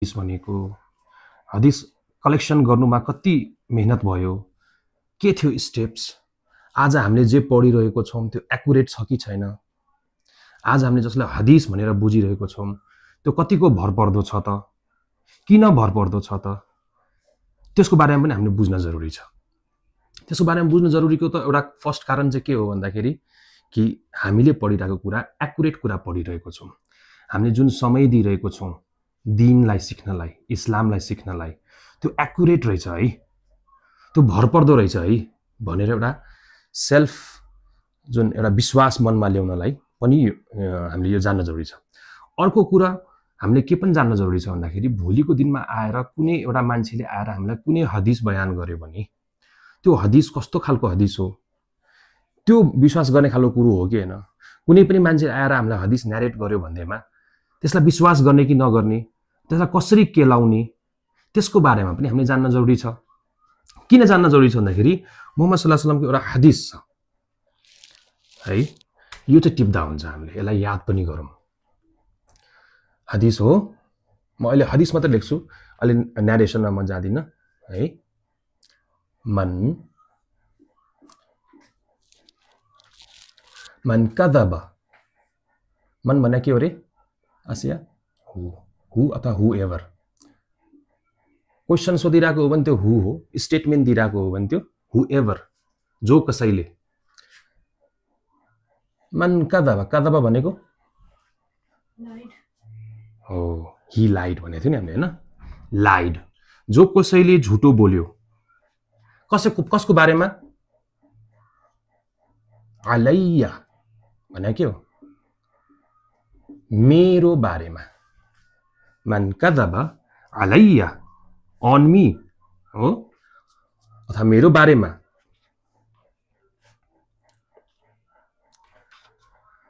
हदिस भनेको हदिस कलेक्सन गर्नुमा कति मेहनत भयो, के थियो स्टेप्स, आज हामीले जे पढिरहेको छौं त्यो एक्युरेट छ कि छैन, आज हामीले जसलाई हदिस भनेर बुझिरहेको छौं त्यो कतिको भरपर्दो छ त, किन भरपर्दो छ त, त्यसको बारेमा पनि हामीले बुझ्न जरुरी छ। त्यसको बारेमा बुझ्न जरुरीको त एउटा फर्स्ट कारण चाहिँ के हो भन्दाखेरि कि हामीले पढिरहेको कुरा एक्युरेट कुरा पढिरहेको छौं। हामीले जुन समय दिइरहेको छौं दीनलाई सिक्नलाई, इस्लामलाई सिक्नलाई, त्यो एक्युरेट रहेछ है, त्यो भरपर्दो रहेछ है भनेर एउटा सेल्फ जुन एउटा विश्वास मनमा ल्याउनलाई पनि हामीले यो जान्न जरुरी छ। अर्को कुरा हामीले के पनि जान्न जरुरी छ भन्दाखेरि भोलिको दिनमा आएर कुनै एउटा मान्छेले आएर हामीलाई कुनै हदिस बयान गर्यो भने त्यो हदिस कस्तो खालको हदिस हो, त्यो विश्वास गर्ने खालको कुरो हो कि हैन। कुनै पनि मान्छे आएर हामीलाई हदिस न्यारेट गर्यो भन्दैमा त्यसलाई विश्वास गर्ने कि नगर्ने, त्यसलाई कसरी केलाउने, त्यसको बारेमा पनि हामीले जान्न जरुरी छ। किन जान्न जरुरी छ भन्दाखेरि मुहम्मद सल्लल्लाहु अलैहि वसल्लमको एउटा हदिस छ है, यो चाहिँ टिप्दा हुन्छ हामीले, यसलाई याद पनि गरौँ। हदिस हो, म अहिले हदिस मात्र लेख्छु, अहिले न्यारेसनमा म जादिन है। मन कदब, मन भने के हो रे आसिया, हु अथवा हु एभर। क्वेशन सोधिरहेको हो भने त्यो हु हो, स्टेटमेन्ट दिइरहेको हो भने त्यो हु एभर, जो कसैले। मन कदब, कदब भनेको हो, ही लाइड भनेको थियो नि हामीले हैन, लाइड, जो कसैले झुटो बोल्यो, कसको बारेमा, अलैया भने के हो, मेरो बारेमा। मन कदब अलैया, अन मी हो, अथवा मेरो बारेमा।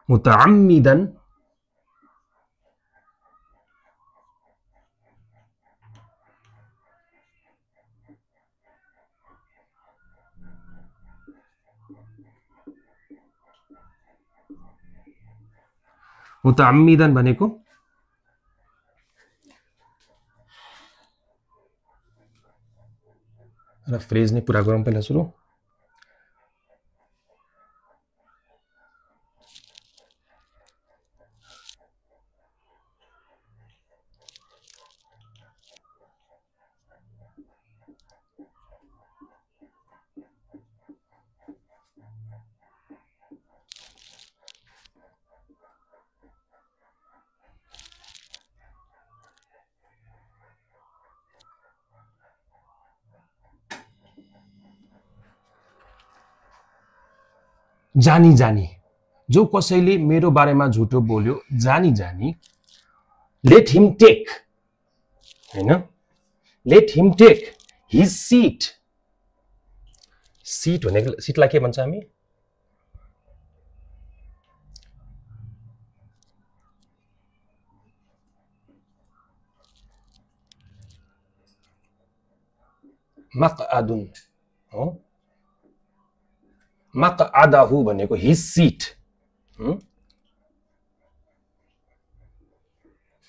मुतअम्मिदन, मुतअम्मिदन भनेको र फ्रेज नै पुरा गरौँ पहिला सुरु। जानी जानी, जो कसैले मेरो बारेमा झुटो बोल्यो, जानी जानी, लेट हिम टेक हैन, लेट हिम टेक हिज सीट। सीट भनेको, सीटलाई के भन्छ हामी, मकअदुन हो, मकअदहु भनेको हिज सीट,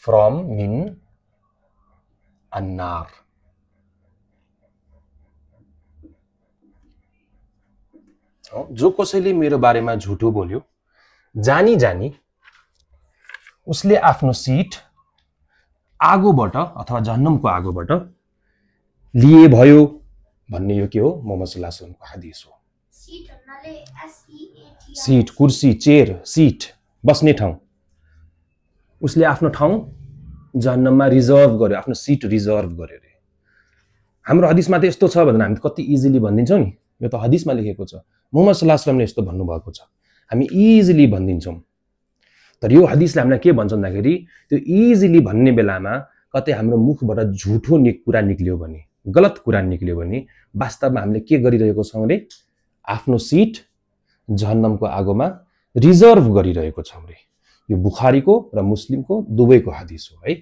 फ्रम मिन अन्नार। जो कसैले मेरो बारेमा झुटो बोल्यो, जानी जानी उसले आफ्नो सीट आगोबाट अथवा जहन्नमको आगोबाट लिए भयो भन्ने यो के हो, मुहम्मद सल्लल्लाहु अलैहि वसल्लमको हदिस हो। सीट, कुर्सी, चेयर, सीट, बस्ने ठाउँ, उसले आफ्नो ठाउँ जहन्नममा रिजर्भ गर्यो, आफ्नो सीट रिजर्भ गर्यो रे। हाम्रो हदिसमा त यस्तो छ भनेर हामी कति इजिली भनिदिन्छौँ नि, यो त हदिसमा लेखेको छ, मुहम्मद सल्लल्लाहु अलैहि वसल्लमले यस्तो भन्नुभएको छ, हामी इजिली भनिदिन्छौँ। तर यो हदिसले हामीलाई के भन्छ भन्दाखेरि त्यो इजिली भन्ने बेलामा कतै हाम्रो मुखबाट झुटो कुरा निक्लियो भने, गलत कुरा निक्लियो भने वास्तवमा हामीले के गरिरहेको छौँ रे, आफ्नो सीट जहन्नमको आगोमा रिजर्भ गरिरहेको छौँ रे। यो बुखारीको र मुस्लिमको दुवैको हदिस हो है।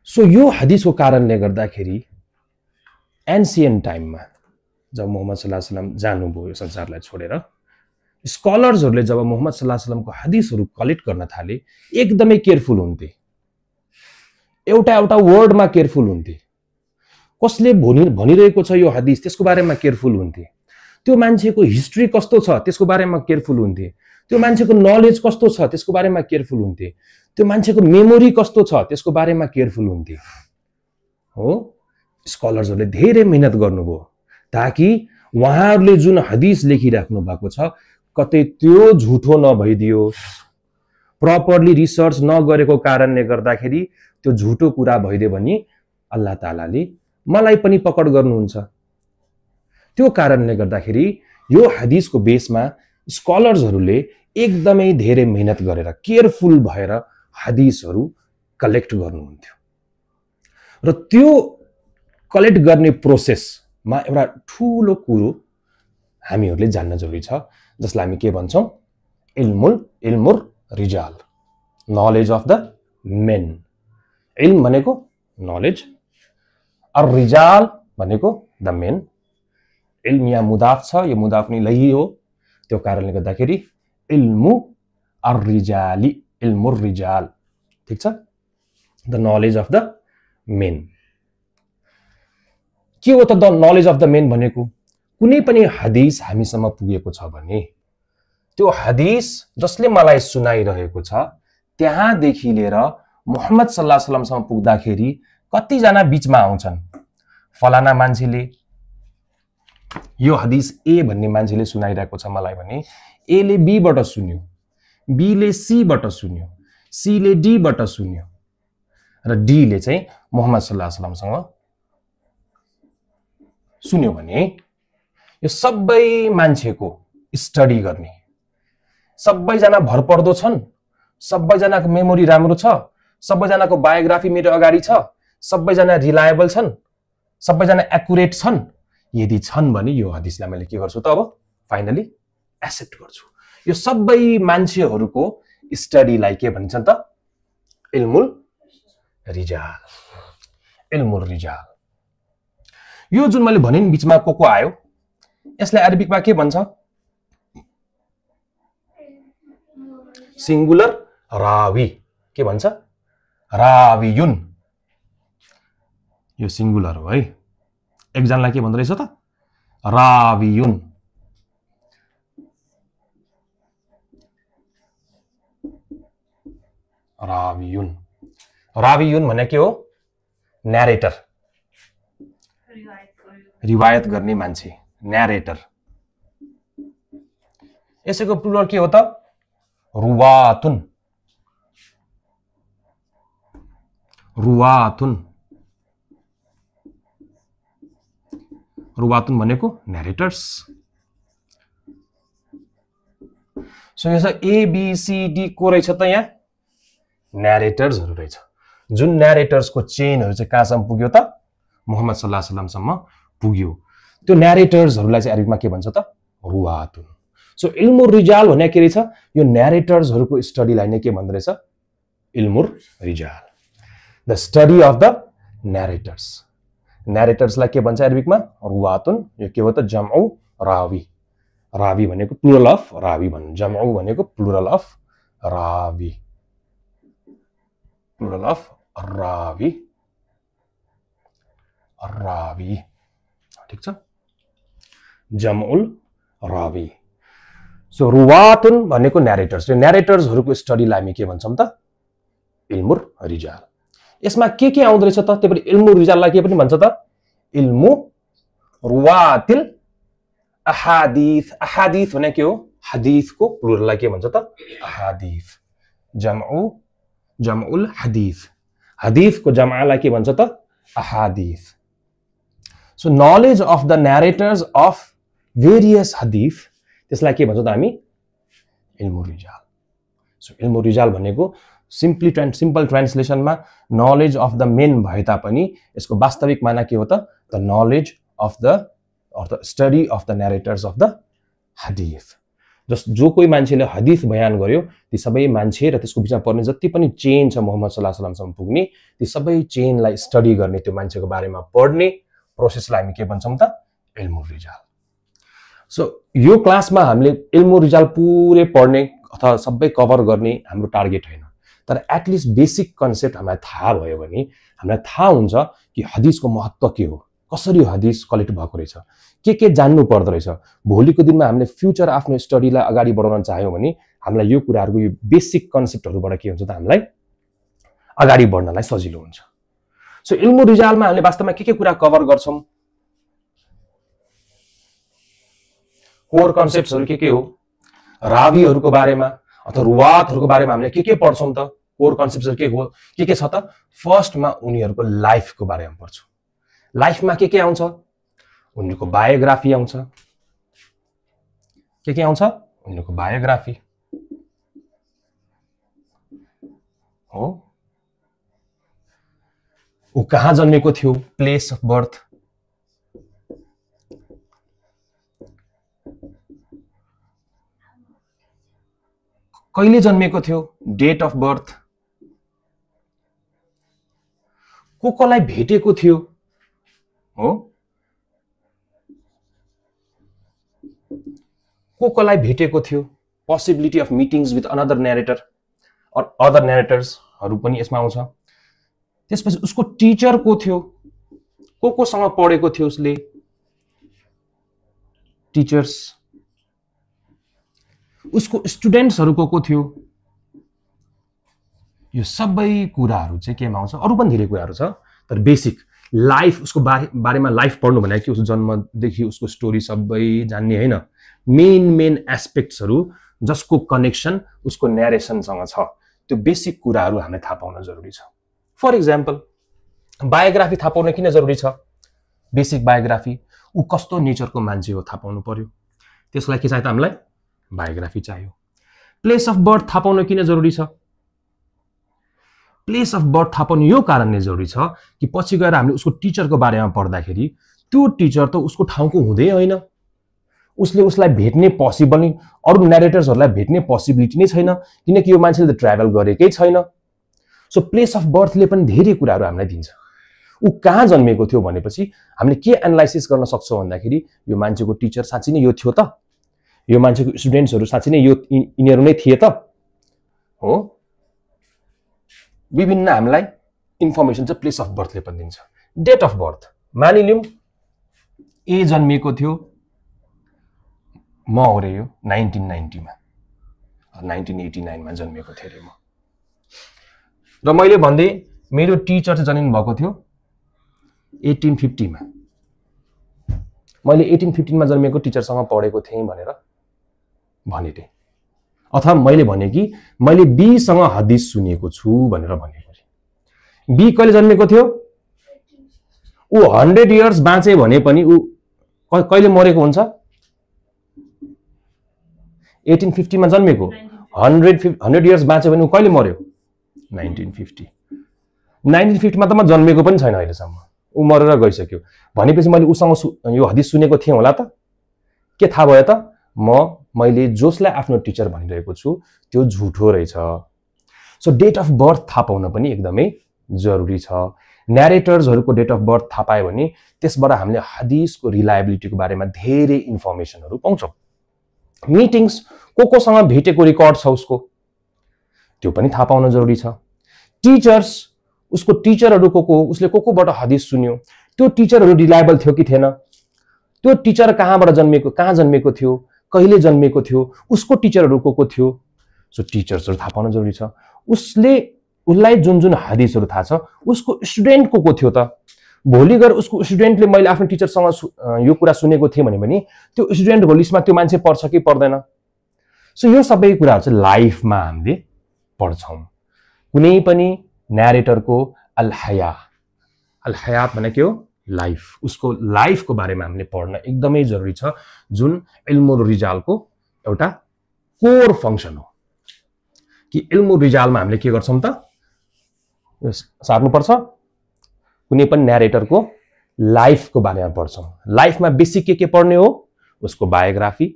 सो यो हदिसको कारणले गर्दाखेरि एन्सियन्ट टाइममा जब मुहम्मद सल्लल्लाहु अलैहि वसल्लम जानुभयो यो संसारलाई छोडेर, स्कलर्सहरूले जब मुहम्मद सल्लल्लाहु अलैहि वसल्लमको हदिसहरू कलेक्ट गर्न थाले एकदमै केयरफुल हुन्थे। एउटा एउटा वर्डमा केयरफुल हुन्थे, कसले भनिरहेको छ यो हदिस त्यसको बारेमा केयरफुल हुन्थे, त्यो मान्छेको हिस्ट्री कस्तो छ त्यसको बारेमा केयरफुल हुन्थे, त्यो मान्छेको नलेज कस्तो छ त्यसको बारेमा केयरफुल हुन्थे, त्यो मान्छेको मेमोरी कस्तो छ त्यसको बारेमा केयरफुल हुन्थे। हो, स्कलर्सहरूले धेरै मेहनत गर्नुभयो ताकि उहाँहरूले जुन हदिस लेखिराख्नु भएको छ कतै त्यो झुटो नभइदियोस्, प्रपरली रिसर्च नगरेको कारणले गर्दाखेरि त्यो झुटो कुरा भइदियो भने अल्लाह तालाले मलाई पनि पकड गर्नुहुन्छ। त्यो कारणले गर्दाखेरि यो हदिसको बेसमा स्कलर्सहरूले एकदमै धेरै मेहनत गरेर केयरफुल भएर हदिसहरू कलेक्ट गर्नुहुन्थ्यो र त्यो कलेक्ट गर्ने प्रोसेसमा एउटा ठूलो कुरो हामीहरूले जान्न जरुरी छ, जसलाई हामी के भन्छौं, इल्मुर रिजाल, नलेज अफ द मेन। इल्म भनेको नलेज, और रिजाल भनेको द मेन। इल्म यहाँ मुदाफ छ, यो मुदाफ नि लही हो, त्यो कारणले गर्दाखेरि इल्मु अर रिजाली, इल्मुर रिजाल, ठीक छ, the knowledge of the main. के हो त the knowledge of the main भनेको? कुनै पनि हदिस हामीसम्म पुगेको छ भने त्यो हदिस जसले मलाई सुनाइरहेको छ त्यहाँदेखि लिएर मुहम्मद सल्लल्लाहु अलैहि वसल्लमसम्म पुग्दाखेरि कतिजना बीचमा आउँछन्। फलाना मान्छेले यो हदिस ए भन्ने मान्छेले सुनाइरहेको छ मलाई भने ए ले बी बाट सुन्यो, बी ले सी बाट सुन्यो, सी ले डी बाट सुन्यो र डी ले चाहिँ मुहम्मद सल्लल्लाहु अलैहि वसल्लमसँग सुन्यो भने यो सबै मान्छेको स्टडी गर्ने, सबैजना भरपर्दो छन्, सबैजनाको मेमोरी राम्रो छ, सबैजनाको बायोग्राफी मेरो अगाडि छ, सबैजना रिलायबल छन्, सबैजना एक्युरेट छन्, यदि छन् भने यो हदिसलाई मैले के गर्छु त अब फाइनली एक्सेप्ट गर्छु। यो सबै मान्छेहरूको स्टडीलाई के भन्छन् त? इल्मुल रिजाल, इल्मुल रिजाल। यो जुन मैले भने नि बीचमा को आयो, यसलाई अरबिकमा के भन्छ? सिंगुलर रावी। के भन्छ? रावियुन। यो सिंगुलर हो है, एकजनालाई के भन्दो रहेछ त? रावियुन। रावियुन, रावियुन भने के हो? न्यारेटर, रिवायत गर्ने मान्छे, न्यारेटर। यसैको प्लुरल के हो त? रुवातुन, रुवातुन। रुवातुन भनेको न्यारेटर्स। सो यो ए बी सी डी को रहेछ त? यहाँ न्यारेटर्सहरु रहेछ। जुन न्यारेटर्सको चेनहरु चाहिँ कहाँसम्म पुग्यो त? मुहम्मद सल्लल्लाहु अलैहि वसल्लमसम्म पुग्यो। त्यो न्यारेटर्सहरुलाई चाहिँ अरबीमा के भन्छ त? रुवातुन। सो इल्मुर रिजाल भने के रहेछ? यो न्यारेटर्सहरुको स्टडीलाई नै के भन्दो रहेछ? इल्मुर रिजाल, the study of the narrators. न्यारेटर्सलाई के भन्छ अरबीमा? रुवातुन। यो के हो त? जमउ रावी। रावी भनेको प्लुरल अफ रावी भन्नु, जमउ भनेको plural of Ravi, plural of Ravi, Ravi, ठीक छ, जमउल रावी। सो रुवातुन भनेको न्यारेटर्स। यो न्यारेटर्सहरुको स्टडीलाई हामी के भन्छौं त? इल्मुर रिजाल। यसमा के आउँदो रहेछ त? त्यो पनि इल्मुर रिजाललाई के पनि भन्छ त? इल्मु रुवातिल अहादिस। अहादिस भने के हो? हदीसको प्लुरललाई के भन्छ त? अहादिस। जमउल हदीस। हदीसको जमालाई के भन्छ त? अहादिस। So knowledge of the narrators of various हदीस, त्यसलाई के भन्छ त हामी? इल्मुर रिजाल। सो इल्मुर रिजाल भनेको सिम्पल ट्रान्सलेसनमा नलेज अफ द मेन भए तापनि यसको वास्तविक माना के हो त? The knowledge of the or the study of the narrators of the hadith। जो कोही मान्छेले हदीस बयान गर्यो ती सबै मान्छे र त्यसको बिचमा पर्ने जति पनि चेन छ मुहम्मद सल्लल्लाहु अलैहि वसल्लमसम्म पुग्ने, ती सबै चेनलाई स्टडी गर्ने, त्यो मान्छेको बारेमा पढ्ने प्रोसेसलाई हामी के भन्छौं त? इल्मुर रिजाल। सो यो क्लासमा हामीले इल्मुर रिजाल पुरै पढ्ने अथवा सबै कभर गर्ने हाम्रो टार्गेट हैन। तर एटलिस्ट बेसिक कन्सेप्ट हामीलाई थाहा भयो भने हामीलाई थाहा हुन्छ कि हदिसको महत्त्व के हो, कसरी हदिस कलेक्ट भएको रहेछ, के जान्नु पर्दो रहेछ। भोलिको दिनमा हामीले फ्युचर आफ्नो स्टडीलाई अगाडि बढाउन चाह्यौँ भने हामीलाई यो कुराहरूको यो बेसिक कन्सेप्टहरूबाट के हुन्छ त हामीलाई अगाडि बढ्नलाई सजिलो हुन्छ। सो इल्मु रिजालमा हामीले वास्तवमा के कुरा कभर गर्छौँ? कोर कन्सेप्ट्सहरू के हो? रावीहरूको बारेमा अथवा रुवातहरूको बारेमा हामीले के पढ्छौँ त? कोर कन्सेप्ट्सहरू के हो? के छ त? फर्स्टमा उनीहरूको लाइफको बारेमा पढ्छौँ। लाइफमा के आउँछ? उनीहरूको बायोग्राफी आउँछ। के आउँछ? उनीहरूको बायोग्राफी हो। ऊ कहाँ जन्मेको थियो, प्लेस अफ बर्थ, कहिले जन्मेको थियो, डेट अफ बर्थ, कोलाई भेटेको थियो हो, कोलाई भेटेको थियो, possibility of meetings with another narrator और अदर नेरेटर्सहरू पनि यसमा आउँछ। त्यसपछि उसको टिचर को थियो, कोसँग पढेको थियो उसले, टिचर्स, उसको स्टुडेन्ट्सहरू को थियो, यो सबै कुराहरू चाहिँ केमा आउँछ। अरू पनि धेरै कुराहरू छ तर बेसिक लाइफ, उसको बारेमा लाइफ पढ्नु भनेको कि उसको जन्मदेखि उसको स्टोरी सबै जान्ने होइन, मेन एस्पेक्ट्सहरू जसको कनेक्सन उसको न्यारेसनसँग छ, त्यो बेसिक कुराहरू हामीले थाहा पाउन जरुरी छ। फर इक्जाम्पल बायोग्राफी थाहा पाउन किन जरुरी छ? बेसिक बायोग्राफी, ऊ कस्तो नेचरको मान्छे हो थाहा पाउनु पर्यो, त्यसलाई के चाहियो त हामीलाई? बायोग्राफी चाहियो। प्लेस अफ बर्थ थाहा पाउन किन जरुरी छ? प्लेस अफ बर्थ थाहा पाउनु यो कारणले जरुरी छ कि पछि गएर हामीले उसको टिचरको बारेमा पढ्दाखेरि त्यो टिचर त उसको ठाउँको हुँदै होइन, उसलाई भेट्ने पोसिबल नै, अरू नेरेटर्सहरूलाई भेट्ने पोसिबिलिटी नै छैन किनकि यो मान्छेले त ट्राभल गरेकै छैन। सो प्लेस अफ बर्थले पनि धेरै कुराहरू हामीलाई दिन्छ। ऊ कहाँ जन्मेको थियो भनेपछि हामीले के एनालाइसिस गर्न सक्छौँ भन्दाखेरि यो मान्छेको टिचर साँच्चै नै यो थियो त, यो मान्छेको स्टुडेन्ट्सहरू साँच्चै नै यिनीहरू नै थिए त हो। विभिन्न हामीलाई इन्फर्मेसन चाहिँ प्लेस अफ बर्थले पनि दिन्छ। डेट अफ बर्थ, मानिलिउँ ए जन्मिएको थियो, म हो रे यो 1990 1989 जन्मिएको थिएँ रे म, र मैले भन्दै मेरो टिचर चाहिँ जन्मिनु भएको थियो 1850 मैले 1815 जन्मेको टिचरसँग पढेको थिएँ भनेर भने थिएँ। अथवा मैले भने कि मैले बी सँग हदिस सुनेको छु भनेर भनेको। बी कहिले जन्मेको थियो? ऊ 100 इयर्स बाँचे भने पनि ऊ कहिले मरेको हुन्छ? 1850 जन्मेको, 100 इयर्स बाँचे भने ऊ कहिले मर्यो? 1950 त म जन्मेको पनि छैन अहिलेसम्म, ऊ मरेर गइसक्यो भनेपछि मैले उसँग यो हदिस सुनेको थिएँ होला त? के थाहा भयो त? मैले जसलाई आफ्नो टिचर भनिरहेको छु त्यो झुठो रहेछ। सो डेट अफ बर्थ थाहा पाउन पनि एकदमै जरुरी छ। न्यारेटर्सहरूको डेट अफ बर्थ थाहा पायो भने त्यसबाट हामीले हदिसको रिलायबिलिटीको बारेमा धेरै इन्फर्मेसनहरू पाउँछौँ। मिटिङ्स, कोसँग भेटेको रेकर्ड छ उसको, त्यो पनि थाहा पाउन जरुरी छ। टिचर्स, उसको टिचरहरू को, उसले कोबाट हदिस सुन्यो, त्यो टिचरहरू रिलायबल थियो कि थिएन, त्यो टिचर कहाँ जन्मेको थियो, कहिले जन्मेको थियो, उसको टिचरहरू को थियो। सो टिचर्सहरू थाहा पाउन जरुरी छ। उसलाई जुन हदिसहरू थाहा छ उसको स्टुडेन्ट को थियो त? भोलि गएर उसको स्टुडेन्टले मैले आफ्नो टिचरसँग यो कुरा सुनेको थिएँ भने पनि त्यो स्टुडेन्टको लिस्टमा त्यो मान्छे पर्छ कि पर्दैन? सो यो सबै कुराहरू चाहिँ लाइफमा हामीले पढ्छौँ। कुनै पनि न्यारेटरको अल-हयात भने के हो? लाइफ, उसको लाइफको बारेमा हामीले पढ्न एकदमै जरुरी छ, जुन इल्मुल रिजालको एउटा कोर फंक्सन हो। कि इल्मुल रिजालमा हामीले के गर्छौँ त? सार्नुपर्छ, कुनै पनि न्यारेटरको लाइफको बारेमा पढ्छौँ। लाइफमा बेसिक के पढ्ने हो? उसको बायोग्राफी,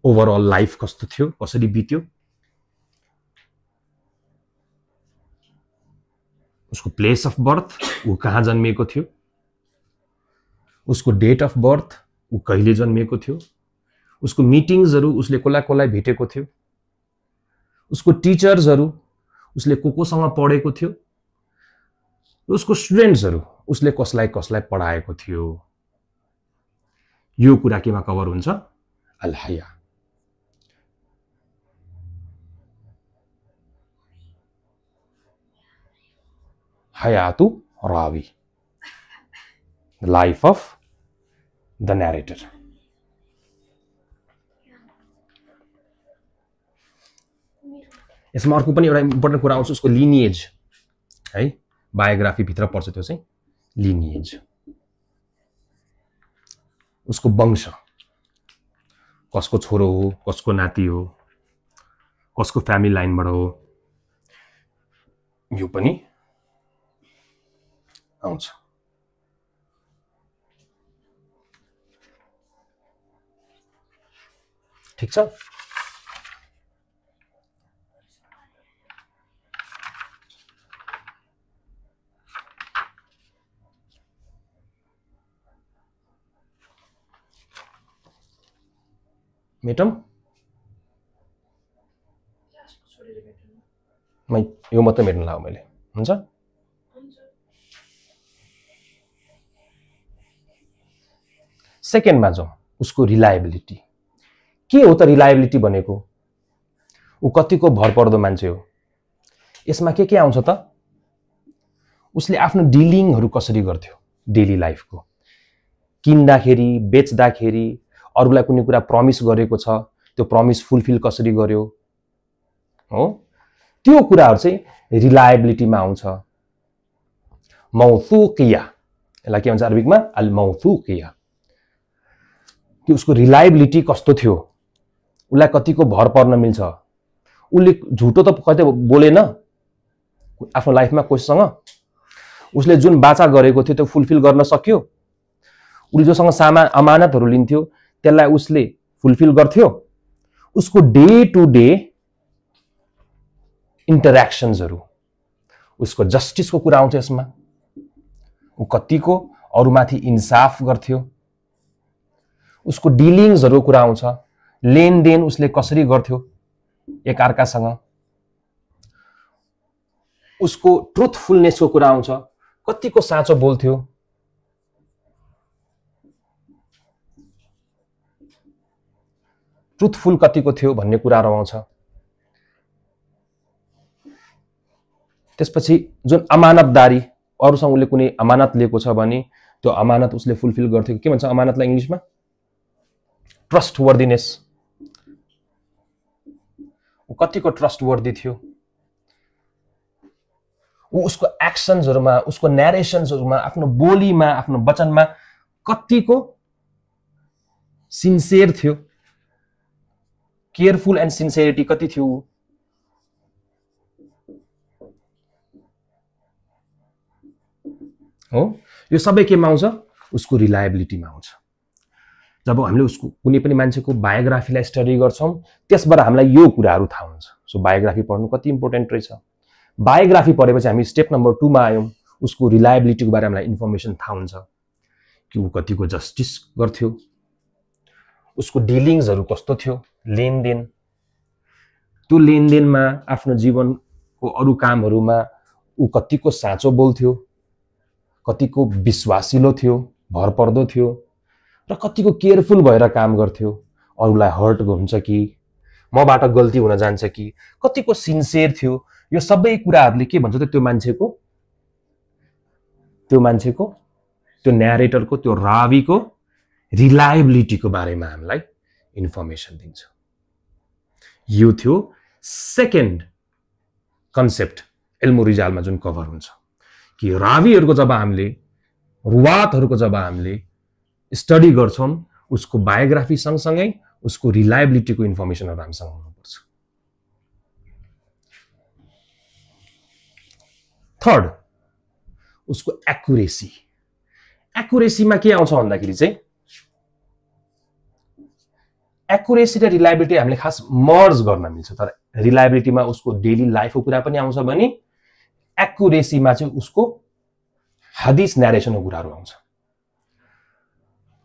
ओभरअल लाइफ कस्तो थियो, कसरी बित्यो, उसको प्लेस अफ बर्थ, ऊ कहाँ जन्मिएको थियो, उसको डेट अफ बर्थ, ऊ कहिले जन्मिएको थियो, उसको मिटिङ्सहरू, उसले कसलाई भेटेको थियो, उसको टिचर्सहरु, उसले कोसँग पढेको थियो, उसको स्टुडेन्ट्सहरु, उसले कसलाई कसलाई पढाएको थियो। यो कुरा केमा कभर हुन्छ? अल हया। हयातु रावी, the life of the narrator. यसमा अर्को पनि एउटा इम्पोर्टेन्ट कुरा आउँछ, उसको लिनिएज है, बायोग्राफी भित्र पर्छ त्यो चाहिँ लिनिएज, उसको वंश, कसको छोरो हो, कसको नाति हो, कसको फ्यामिली लाइनबाट हो, यो पनि आउँछ। ठीक छ। मेटम यो मात्रै मेट्न लाग्यो मैले, हुन्छ। सेकेन्डमा जाउँ, उसको रिलायबिलिटी। के हो त रिलायबिलिटी भनेको? ऊ कतिको भरपर्दो मान्छे हो। यसमा के आउँछ त? उसले आफ्नो डिलिङहरु कसरी गर्थ्यो डेली लाइफको, किन्दाखेरि, बेच्दाखेरि, अरूलाई कुनै कुरा प्रमिस गरेको छ, त्यो प्रमिस फुलफिल कसरी गर्यो हो, त्यो कुराहरु चाहिँ रिलायबिलिटीमा आउँछ। मौथुकिया, यसलाई के भन्छ अरबिकमा? अल मौथुकिया। कि उसको रिलायबिलिटी कस्तो थियो, उसलाई कतिको भर पर्न मिल्छ। उसले झुटो त कतै बोलेन आफ्नो लाइफमा कसैसँग, उसले जुन बाचा गरेको थियो त्यो फुलफिल गर्न सक्यो। उसले जोसँग अमानतहरु लिन्थ्यो त्यसलाई उसले फुलफिल गर्थ्यो। उसको डे टु डे इन्टरेक्सन्सहरु, उसको जस्टिसको कुरा आउँछ यसमा। ऊ कतिको अरूमाथि इन्साफ गर्थ्यो। उसको डिलिङ्सहरुको कुरा आउँछ, लेनदेन उसले कसरी गर्थ्यो एकअर्कासँग। उसको ट्रुथफुलनेसको कुरा आउँछ, कतिको साँचो बोल्थ्यो। ट्रुथफुल कतिको थियो भन्ने कुराहरु आउँछ। त्यसपछि जुन अमानतदारी, अरूसँग उसले कुनै अमानत लिएको छ भने त्यो अमानत उसले फुलफिल गर्थ्यो। के भन्छ अमानतलाई इंग्लिशमा? ट्रस्टवर्दीनेस। ऊ कतिको ट्रस्टवर्दी थियो। ऊ उसको एक्सन्सहरुमा, उसको नरेसन्सहरुमा, आफ्नो बोलीमा, आफ्नो वचनमा कतिको सिन्सियर थियो। केयरफुल एन्ड सिन्सियरिटी कति थियो। हो, यो सबै केमा आउँछ? उसको रिलायबिलिटीमा आउँछ। जब हामीले उसको कुनै पनि मान्छेको बायोग्राफीलाई स्टडी गर्छौं त्यसबाट हामीलाई यो कुराहरु थाहा हुन्छ। सो बायोग्राफी पढ्नु कति इम्पोर्टेन्ट रहेछ। बायोग्राफी पढेपछि हामी स्टेप नम्बर 2 मा आयौं। उसको रिलायबिलिटीको बारेमा हामीलाई इन्फर्मेसन थाहा हुन्छ कि ऊ कतिको जस्टिस गर्थ्यो, उसको डिलिङ्सहरु कस्तो थियो, लेनदेन, त्यो लेनदेनमा आफ्नो जीवनको अरु कामहरुमा ऊ कतिको साँचो बोल्थ्यो, कतिको विश्वासिलो थियो, भरपर्दो थियो र कतिको केयरफुल भएर काम गर्थ्यो। अरूलाई हर्ट हुन्छ कि मबाट गल्ती हुन जान्छ कि कतिको सिन्सियर थियो। यो सबै कुराहरुले के भन्छ त त्यो मान्छेको त्यो न्यारेटरको, त्यो रावीको रिलायबिलिटीको बारेमा हामीलाई इन्फर्मेसन दिन्छ। यो थियो सेकेन्ड कन्सेप्ट इल्म रिजालमा जुन कभर हुन्छ कि रावीहरुको जब हामीले, रुवातहरुको जब हामीले स्टडी गर्छौं उसको बायोग्राफी सँगसँगै उसको रिलायबिलिटीको इन्फर्मेसनहरु हामीसँग हुनुपर्छ। थर्ड, उसको एक्युरेसी। एक्युरेसीमा के आउँछ भन्दाखेरि चाहिँ एक्युरेसी र रिलायबिलिटी हामीले खास मर्ज गर्न मिल्छ। तर रिलायबिलिटीमा उसको डेली लाइफको कुरा पनि आउँछ भने एक्युरेसीमा चाहिँ उसको हदीस नरेसनको कुराहरु आउँछ।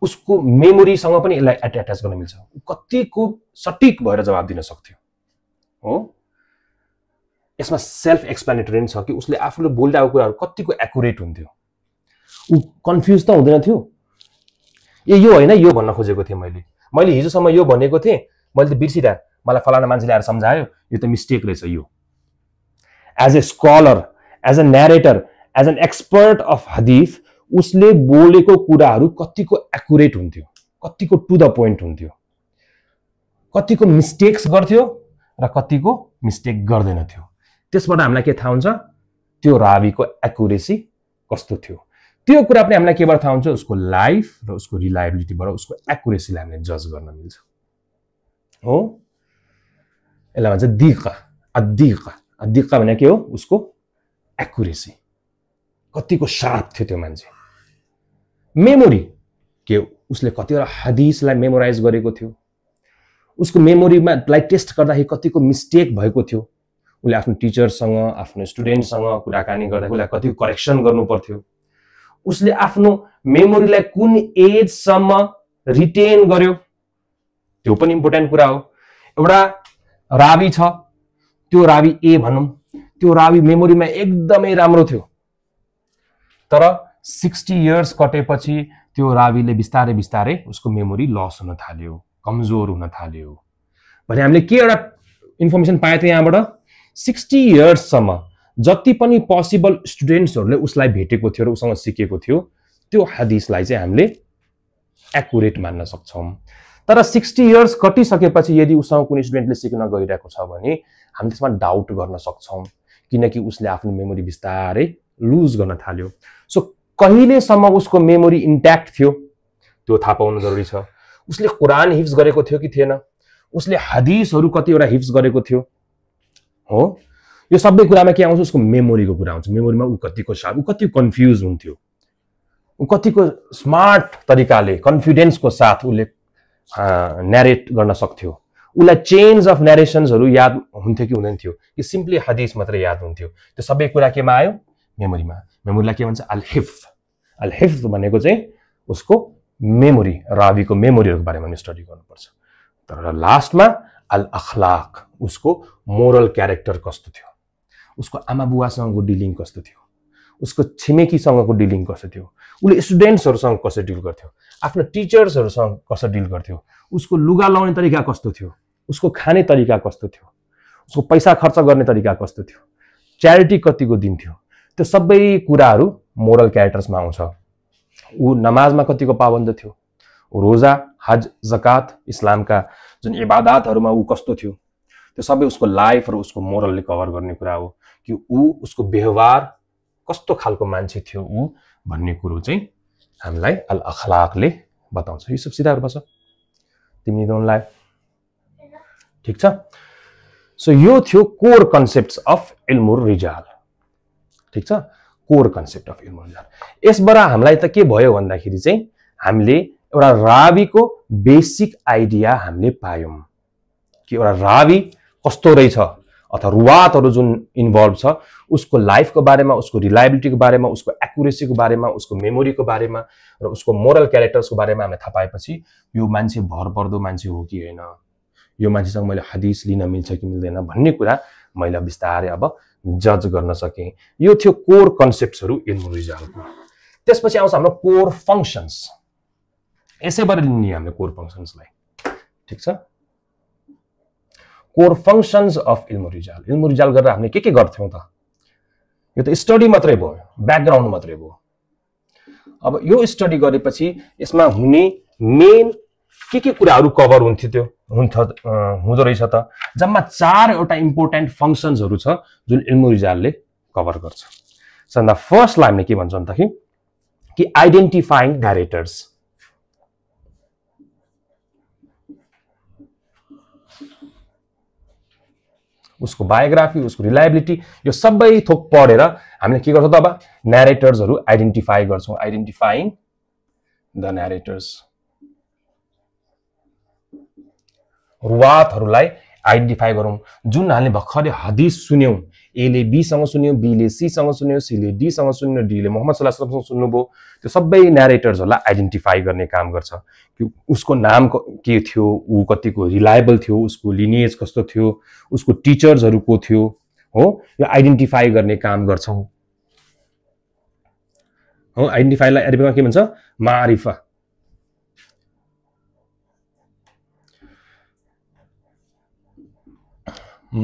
उसको मेमोरीसँग पनि यसलाई अट्याच गर्न मिल्छ। कतिको सटिक भएर जवाफ दिन सक्थ्यो हो। यसमा सेल्फ एक्सप्लेनेटरी नि छ कि उसले आफूले बोलिरहेको कुराहरू कतिको एक्युरेट हुन्थ्यो, ऊ कन्फ्युज त हुँदैन थियो। यो होइन यो भन्न खोजेको थिएँ मैले हिजोसम्म यो भनेको थिएँ, मैले त बिर्सिरहेँ, मलाई फलाना मान्छेले आएर सम्झायो यो त मिस्टेक रहेछ। यो as a scholar, as a narrator, as an expert of हदीस उसले बोलेको कुराहरू कतिको एक्युरेट हुन्थ्यो, कतिको टु द पोइन्ट हुन्थ्यो, कतिको मिस्टेक्स गर्थ्यो र कतिको मिस्टेक गर्दैन थियो। त्यसबाट हामीलाई के थाहा हुन्छ, त्यो रावीको एक्युरेसी कस्तो थियो। त्यो कुरा पनि हामीलाई केबाट थाहा हुन्छ, उसको लाइफ र उसको रिलायबिलिटीबाट उसको एक्युरेसीलाई हामीले जज गर्न मिल्छ। हो, यसलाई भन्छ दिका। अदिका भने के हो, उसको एक्युरेसी कतिको शार्प थियो त्यो मान्छे। मेमोरी के उसले कतिवटा हदीसलाई मेमोराइज गरेको थियो, उसको मेमोरीमा लाइक टेस्ट गर्दाखेरि कतिको मिस्टेक भएको थियो, उसले आफ्नो टिचरसँग आफ्नो स्टुडेन्टसँग कुराकानी गर्दा उसलाई कतिको करेक्सन गर्नु पर्थ्यो, उसले आफ्नो मेमोरीलाई कुन एजसम्म रिटेन गर्यो त्यो पनि इम्पोर्टेन्ट कुरा हो। एउटा रावी छ, त्यो रावी ए भनौँ, त्यो रावी मेमोरीमा एकदमै राम्रो थियो, तर 60 इयर्स कटेपछि त्यो रावीले बिस्तारै बिस्तारै उसको मेमोरी लस हुन थाल्यो, कमजोर हुन थाल्यो। भने हामीले के एउटा इन्फर्मेसन पाए त यहाँबाट, 60 इयर्ससम्म जति पनि पोसिबल स्टुडेन्ट्सहरूले उसलाई भेटेको थियो र उसँग सिकेको थियो त्यो हदीसलाई चाहिँ हामीले एक्युरेट मान्न सक्छौँ। तर 60 इयर्स कटिसकेपछि यदि उसँग कुनै स्टुडेन्टले सिक्न गइरहेको छ भने हामी त्यसमा डाउट गर्न सक्छौँ, किनकि उसले आफ्नो मेमोरी बिस्तारै लुज गर्न थाल्यो। सो कहिलेसम्म उसको मेमोरी इन्ट्याक्ट थियो त्यो थाहा पाउनु जरुरी छ। उसले कुरान हिफ्ज गरेको थियो कि थिएन, उसले हदीसहरू कतिवटा हिफ्ज गरेको थियो। हो, यो सबै कुरामा के आउँछ, उसको मेमोरीको कुरा आउँछ। मेमोरीमा ऊ कतिको शार्प, ऊ कति कन्फ्युज हुन्थ्यो, ऊ कतिको स्मार्ट तरिकाले कन्फिडेन्सको साथ उसले न्यारेट गर्न सक्थ्यो। उसलाई चेन्ज अफ न्यारेसन्सहरू याद हुन्थ्यो कि हुँदैन थियो, कि सिम्पली हदीस मात्रै याद हुन्थ्यो। त्यो सबै कुरा केमा आयो, मेमोरीमा। मेमोरीलाई के भन्छ, अल हिफ्ज। अल हिफ्ज भनेको चाहिँ उसको मेमोरी, रावीको मेमोरीहरूको बारेमा हामी स्टडी गर्नुपर्छ। तर लास्टमा अल अखलाक, उसको मोरल क्यारेक्टर कस्तो थियो, उसको आमा बुवासँगको डिलिङ कस्तो थियो, उसको छिमेकीसँगको डिलिङ कस्तो थियो, उसले स्टुडेन्ट्सहरूसँग कसरी डिल गर्थ्यो, आफ्नो टिचर्सहरूसँग कसरी डिल गर्थ्यो, उसको लुगा लाउने तरिका कस्तो थियो, उसको खाने तरिका कस्तो थियो, उसको पैसा खर्च गर्ने तरिका कस्तो थियो, च्यारिटी कतिको दिन्थ्यो, त्यो सबै कुराहरू मोरल क्यारेक्टर्समा आउँछ। ऊ नमाजमा कतिको पाबन्द थियो, रोजा, हज, जकात, इस्लामका जुन इबादतहरूमा ऊ कस्तो थियो, त्यो सबै उसको लाइफ र उसको मोरलले कभर गर्ने कुरा हो कि ऊ उसको व्यवहार कस्तो खालको मान्छे थियो ऊ भन्ने कुरो चाहिँ हामीलाई अल अखलाकले बताउँछ। यो सब सिधा बस तिमी दोनलाई ठीक छ। सो यो थियो कोर कन्सेप्ट्स अफ इल्मुर रिजाल, ठीक छ, कोर कन्सेप्ट अफ इल्मुर रिजाल। यसबाट हामीलाई त के भयो भन्दाखेरि चाहिँ हामीले एउटा रावीको बेसिक आइडिया हामीले पायौं कि एउटा रावी कस्तो रहेछ अथवा रुवातहरू जुन इन्भल्भ छ उसको लाइफको बारेमा, उसको रिलायबिलिटीको बारेमा, उसको एक्युरेसीको बारेमा, उसको मेमोरीको बारेमा र उसको मोरल क्यारेक्टर्सको बारेमा हामीले थाहा पाएपछि यो मान्छे भरपर्दो मान्छे हो कि होइन, यो मान्छेसँग मैले हदीस लिन मिल्छ कि मिल्दैन भन्ने कुरा मैले बिस्तारै अब जज गर्न सकेँ। यो थियो कोर कन्सेप्ट्सहरू इल्मुल रिजालको। त्यसपछि आउँछ हाम्रो कोर फङ्सन्स। यसैबाट लिने हामीले कोर फङ्सन्सलाई, ठीक छ। कोर फङ्सन्स अफ इल्मुल रिजाल। इल्मुल रिजाल गरेर हामीले के गर्थ्यौं त? यो त स्टडी मात्रै भयो, ब्याकग्राउन्ड मात्रै भयो। अब यो स्टडी गरेपछि यसमा हुने मेन के कुराहरू कभर हुन्थ्यो हुँदो रहेछ त? जम्मा 4 वटा इम्पोर्टेन्ट फङ्सन्सहरू छ जुन इल्मुल रिजालले कभर गर्छ। सो द फर्स्ट लाई हामीले के भन्छौँ त कि आइडेन्टिफाइङ न्यारेटर्स। उसको बायोग्राफी, उसको रिलायबिलिटी, यो सबै थोक पढेर हामीले के गर्छौँ त अब न्यारेटर्सहरू आइडेन्टिफाई गर्छौँ। आइडेन्टिफाइङ द न्यारेटर्स, रुवातहरूलाई आइडेन्टिफाई गरौँ। जुन हामीले भर्खरै हदीस सुन्यौं, ए ले बी सँग सुन्यो, बी ले सी सँग सुन्यो, सी ले डी सँग सुन्यो, डी ले मोहम्मद सल्लल्लाहु अलैहि वसल्लम सुन्नुभयो, त्यो सबै न्यारेटर्सहरूलाई आइडेन्टिफाई गर्ने काम गर्छ कि उसको नाम के थियो, ऊ कतिको रिलायबल थियो, उसको लिनिएज कस्तो थियो, उसको टिचर्सहरू को थियो, हो यो आइडेन्टिफाई गर्ने काम गर्छौं हो आइडेन्टिफाईलाई अरबीमा के भन्छ मारिफा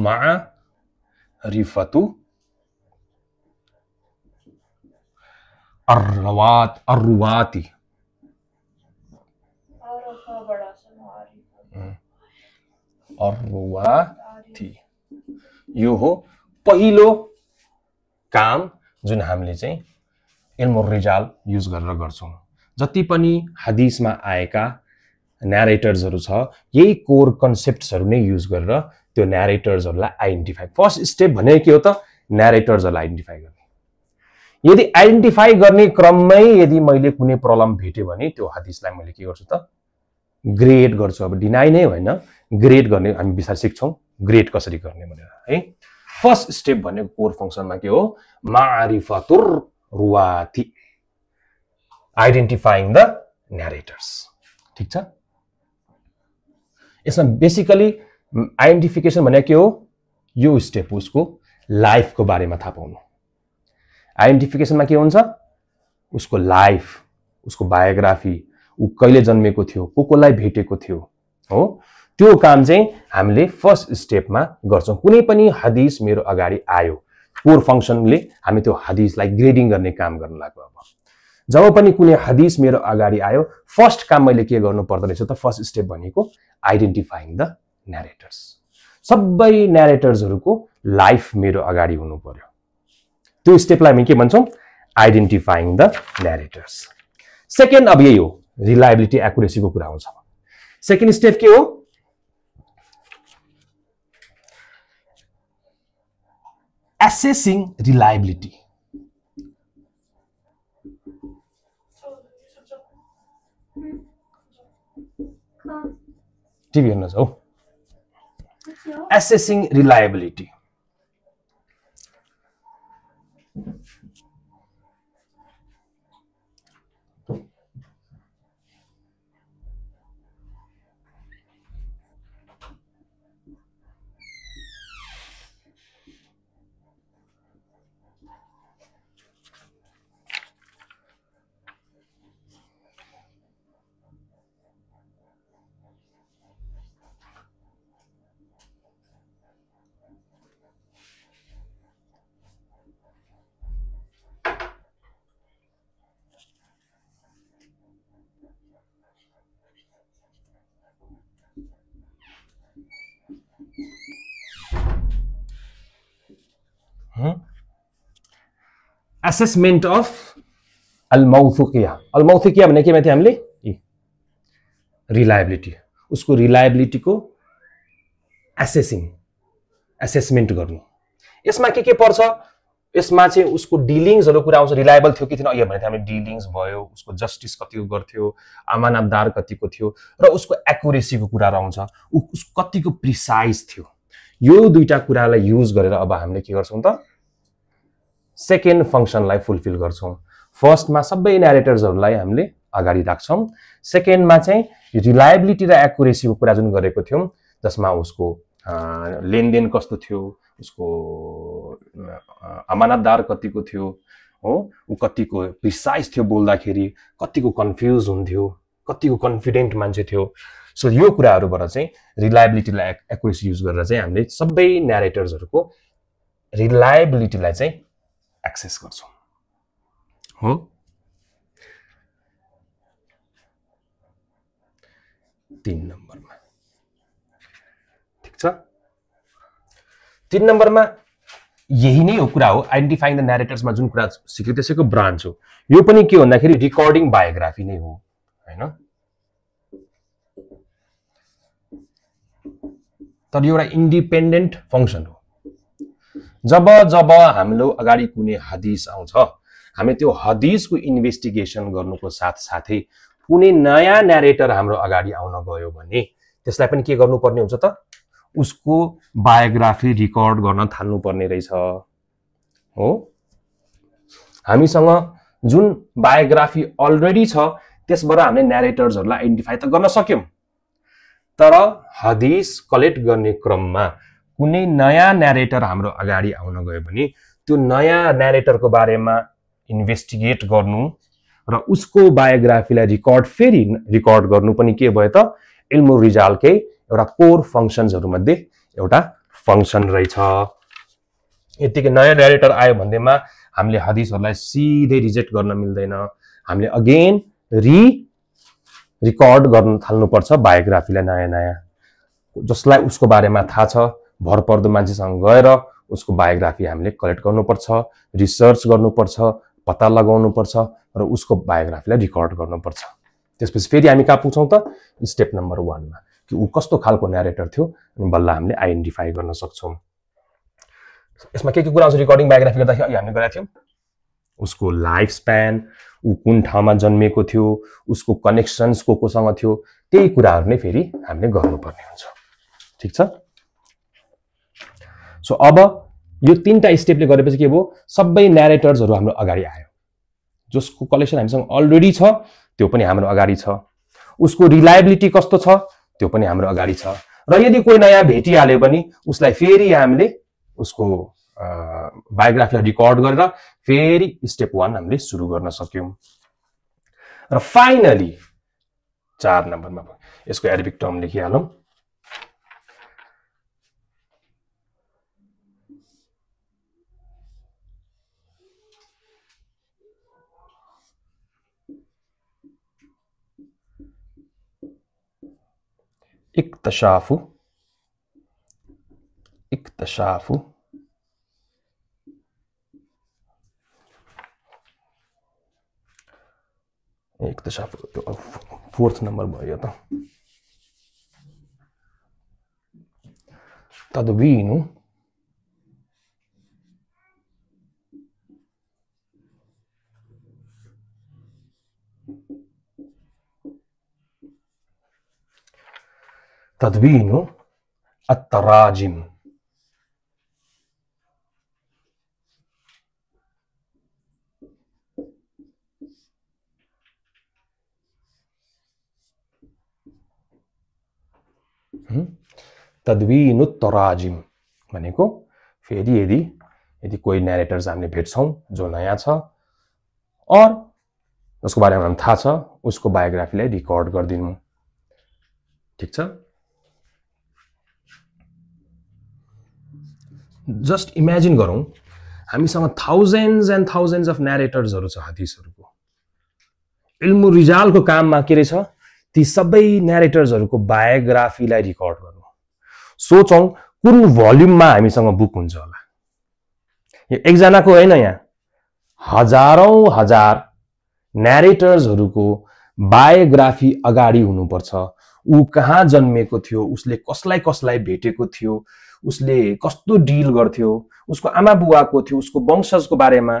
मारिफतु अर्रुवाती अर्रुवाती यो हो पहिलो काम जुन हामीले चाहिँ इल्मुर रिजाल युज गरेर गर्छौं जति पनि हदीसमा आएका न्यारेटर्सहरु छ यही कोर कन्सेप्ट्सहरु नै युज गरेर त्यो न्यारेटर्सहरुलाई आइडेन्टिफाई फर्स्ट स्टेप भनेको के हो त न्यारेटर्सहरुलाई आइडेन्टिफाई गर्ने यदि आइडेन्टिफाई गर्ने क्रममै यदि मैले कुनै प्रब्लम भेटे भने त्यो हदीसलाई मैले के गर्छु त ग्रेड गर्छु अब डिनाइ नै होइन ग्रेड गर्ने हामी बिस्तारै सिक्छौं ग्रेड कसरी गर्ने भनेर है फर्स्ट स्टेप भनेको कोर फंक्सनमा के हो मारिफतुर रुवाती आइडेन्टिफाइङ द न्यारेटर्स ठीक छ यसमा बेसिकली आइडेन्टिफिकेसन भनेको के हो यो स्टेप उसको लाइफको बारेमा थाहा पाउनु आइडेन्टिफिकेसनमा के हुन्छ उसको लाइफ उसको बायोग्राफी उ कहिले जन्मेको थियो कोलाई भेटेको थियो हो त्यो काम चाहिँ हामीले फर्स्ट स्टेपमा गर्छौं कुनै पनि हदीस मेरो अगाडि आयो कोर फंक्सनले हामी त्यो हदीसलाई ग्रेडिङ गर्ने काम गर्न लाग्यो अब जब पनि कुनै हदीस मेरो अगाडि आयो फर्स्ट काम मैले के गर्नु पर्दो रहेछ त फर्स्ट स्टेप भनेको आइडेन्टिफाइङ द न्यारेटर्स सबै न्यारेटर्सहरुको लाइफ मेरो अगाडि हुनु पर्यो त्यो स्टेपलाई हामी के भन्छौं आइडेन्टिफाइङ द न्यारेटर्स सेकेन्ड अब यही हो रिलायबिलिटी एक्युरेसी को कुरा आउँछ सेकेन्ड स्टेप के हो assessing reliability टिभी हेर्न जाऊ assessing reliability assessment of al-mawthuqiyya भने के माथि हामीले रिलायबिलिटी उसको रिलायबिलिटी को असेसमेन्ट गर्नु यसमा के पर्छ यसमा चाहिँ उसको डिलिङ्सहरु कुरा आउँछ रिलायबल थियो कि थिएन यो भने हामीले डिलिङ्स भयो उसको जस्टिस कतिको गर्थ्यो अमानतदार कतिको थियो र उसको एक्युरेसी को कुरा आउँछ उस कतिको प्रिसाइज थियो यो दुईटा कुरालाई युज गरेर अब हामीले के गर्छौं त सेकेन्ड फंक्सनलाई फुलफिल गर्छौं फर्स्टमा सबै न्यारेटर्सहरुलाई हामीले अगाडि राख्छौं सेकेन्डमा चाहिँ रिलायबिलिटी र एक्युरेसी को कुरा जुन गरेको थियौं जसमा उसको लेनदेन कस्तो थियो उसको अमानतदार कतिको थियो हो उ कतिको प्रिसाइज थियो बोल्दाखेरि कतिको कन्फ्युज हुन्थ्यो कतिको कन्फिडेन्ट मान्छे थियो सो यो कुराहरुबाट चाहिँ रिलायबिलिटी र एक्युरेसी युज गरेर चाहिँ हामीले सबै न्यारेटर्सहरुको रिलायबिलिटीलाई चाहिँ एक्सेस गर्छौं हो 3 नम्बरमा ठीक छ 3 नम्बरमा यही नै हो कुरा हो आइडेन्टिफाइङ द न्यारेटर्समा जुन कुरा सिक्यो त्यसैको ब्रान्च हो यो पनि के भन्दाखेरि रिकर्डिङ बायोग्राफी नै हो हैन तर एउटा इन्डिपेन्डेन्ट फंक्सन हो जब हाम्रो अगाडि कुनै हदीस आउँछ हामी त्यो हदीसको इन्भेस्टिगेसन गर्नुको साथसाथै कुनै नयाँ न्यारेटर हाम्रो अगाडि आउन गयो भने त्यसलाई पनि के गर्नुपर्ने हुन्छ त उसको बायोग्राफी रिकर्ड गर्न थाल्नु पर्ने रहेछ हो हामीसँग जुन बायोग्राफी अलरेडी छ त्यसबाट हामीले न्यारेटर्सहरुलाई आइडेन्टिफाई त गर्न सक्यौं तर हदीस कलेक्ट गर्ने क्रममा कुनै नयाँ न्यारेटर हाम्रो अगाडि आउन गयो भने त्यो नयाँ न्यारेटरको बारेमा इन्भेस्टिगेट गर्नु र उसको बायोग्राफीलाई फेरि रिकर्ड गर्नु पनि के भयो त इल्मु रिजालकै एउटा कोर फंक्शन्सहरु मध्ये एउटा फंक्शन रहेछ। यतिकै नयाँ न्यारेटर आयो भन्दैमा हामीले हदीसहरुलाई सिधै रिजेक्ट गर्न मिल्दैन, हामीले अगेन रिकर्ड गर्न थाल्नुपर्छ बायोग्राफीलाई नयाँ जसलाई उसको बारेमा थाहा छ भरपर्दो मान्छेसँग गएर उसको बायोग्राफी हामीले कलेक्ट गर्नुपर्छ, रिसर्च गर्नुपर्छ, पत्ता लगाउनुपर्छ र उसको बायोग्राफीलाई रिकर्ड गर्नुपर्छ। त्यसपछि फेरि हामी कहाँ पुग्छौं त स्टेप नम्बर 1 मा कि ऊ कस्तो खालको न्यारेटर थियो अनि बल्ल हामीले आइडेन्टिफाई गर्न सक्छौं। यसमा के कुरा आउँछ रिकर्डिङ बायोग्राफी गर्दाखेरि हामीले गरेका थियौं उसको लाइफ स्प्यान, ऊ कुन ठाउँमा जन्मेको थियो, उसको कनेक्सन्स कोसँग थियो, त्यही कुराहरु नै फेरि हामीले गर्नुपर्ने हुन्छ। ठीक छ। सो अब यो तीनटा स्टेपले गरेपछि के भयो सबै न्यारेटर्सहरु हाम्रो अगाडि आयो। जसको कलेक्सन हामीसँग अलरेडी छ त्यो पनि हाम्रो अगाडि छ, उसको रिलायबिलिटी कस्तो छ त्यो पनि हाम्रो अगाडि छ र यदि कोही नयाँ भेटिहाल्यो भने उसलाई फेरि हामीले उसको बायोग्राफीलाई रिकर्ड गरेर फेरि स्टेप 1 हामीले सुरु गर्न सक्यौं। र फाइनली 4 नम्बरमा यसको एराबिक टर्म लेखिहालौं। इक्तशाफु फोर्थ नंबर भयो त तदवीनु अत्तराजिम। तदवीनु तराजिम भनेको फेरि यदि कोही न्यारेटर्स हामीले भेट्छौं जो नयाँ छ और उसको बारेमा हामीलाई थाहा छ उसको बायोग्राफीलाई रिकर्ड गर्दिनु। ठीक छ। जस्ट इमेजिन गरौं हामीसँग थाउजेन्ड्स एन्ड थाउजेन्ड्स अफ न्यारेटर्सहरु छ हदीसहरुको। इल्मु रिजालको काममा के रहेछ ती सबै न्यारेटर्सहरुको बायोग्राफीलाई रिकर्ड गर्नु। सोचौं कुन भोल्युममा हामीसँग बुक हुन्छ होला। यो एकजनाको हैन, यहाँ हजारौं हजार न्यारेटर्सहरुको बायोग्राफी अगाडि हुनुपर्छ। ऊ कहाँ जन्मेको थियो, उसले कसलाई भेटेको थियो, उसले कस्तो डिल गर्थ्यो, उसको आमा बुवाको थियो, उसको वंशजको बारेमा,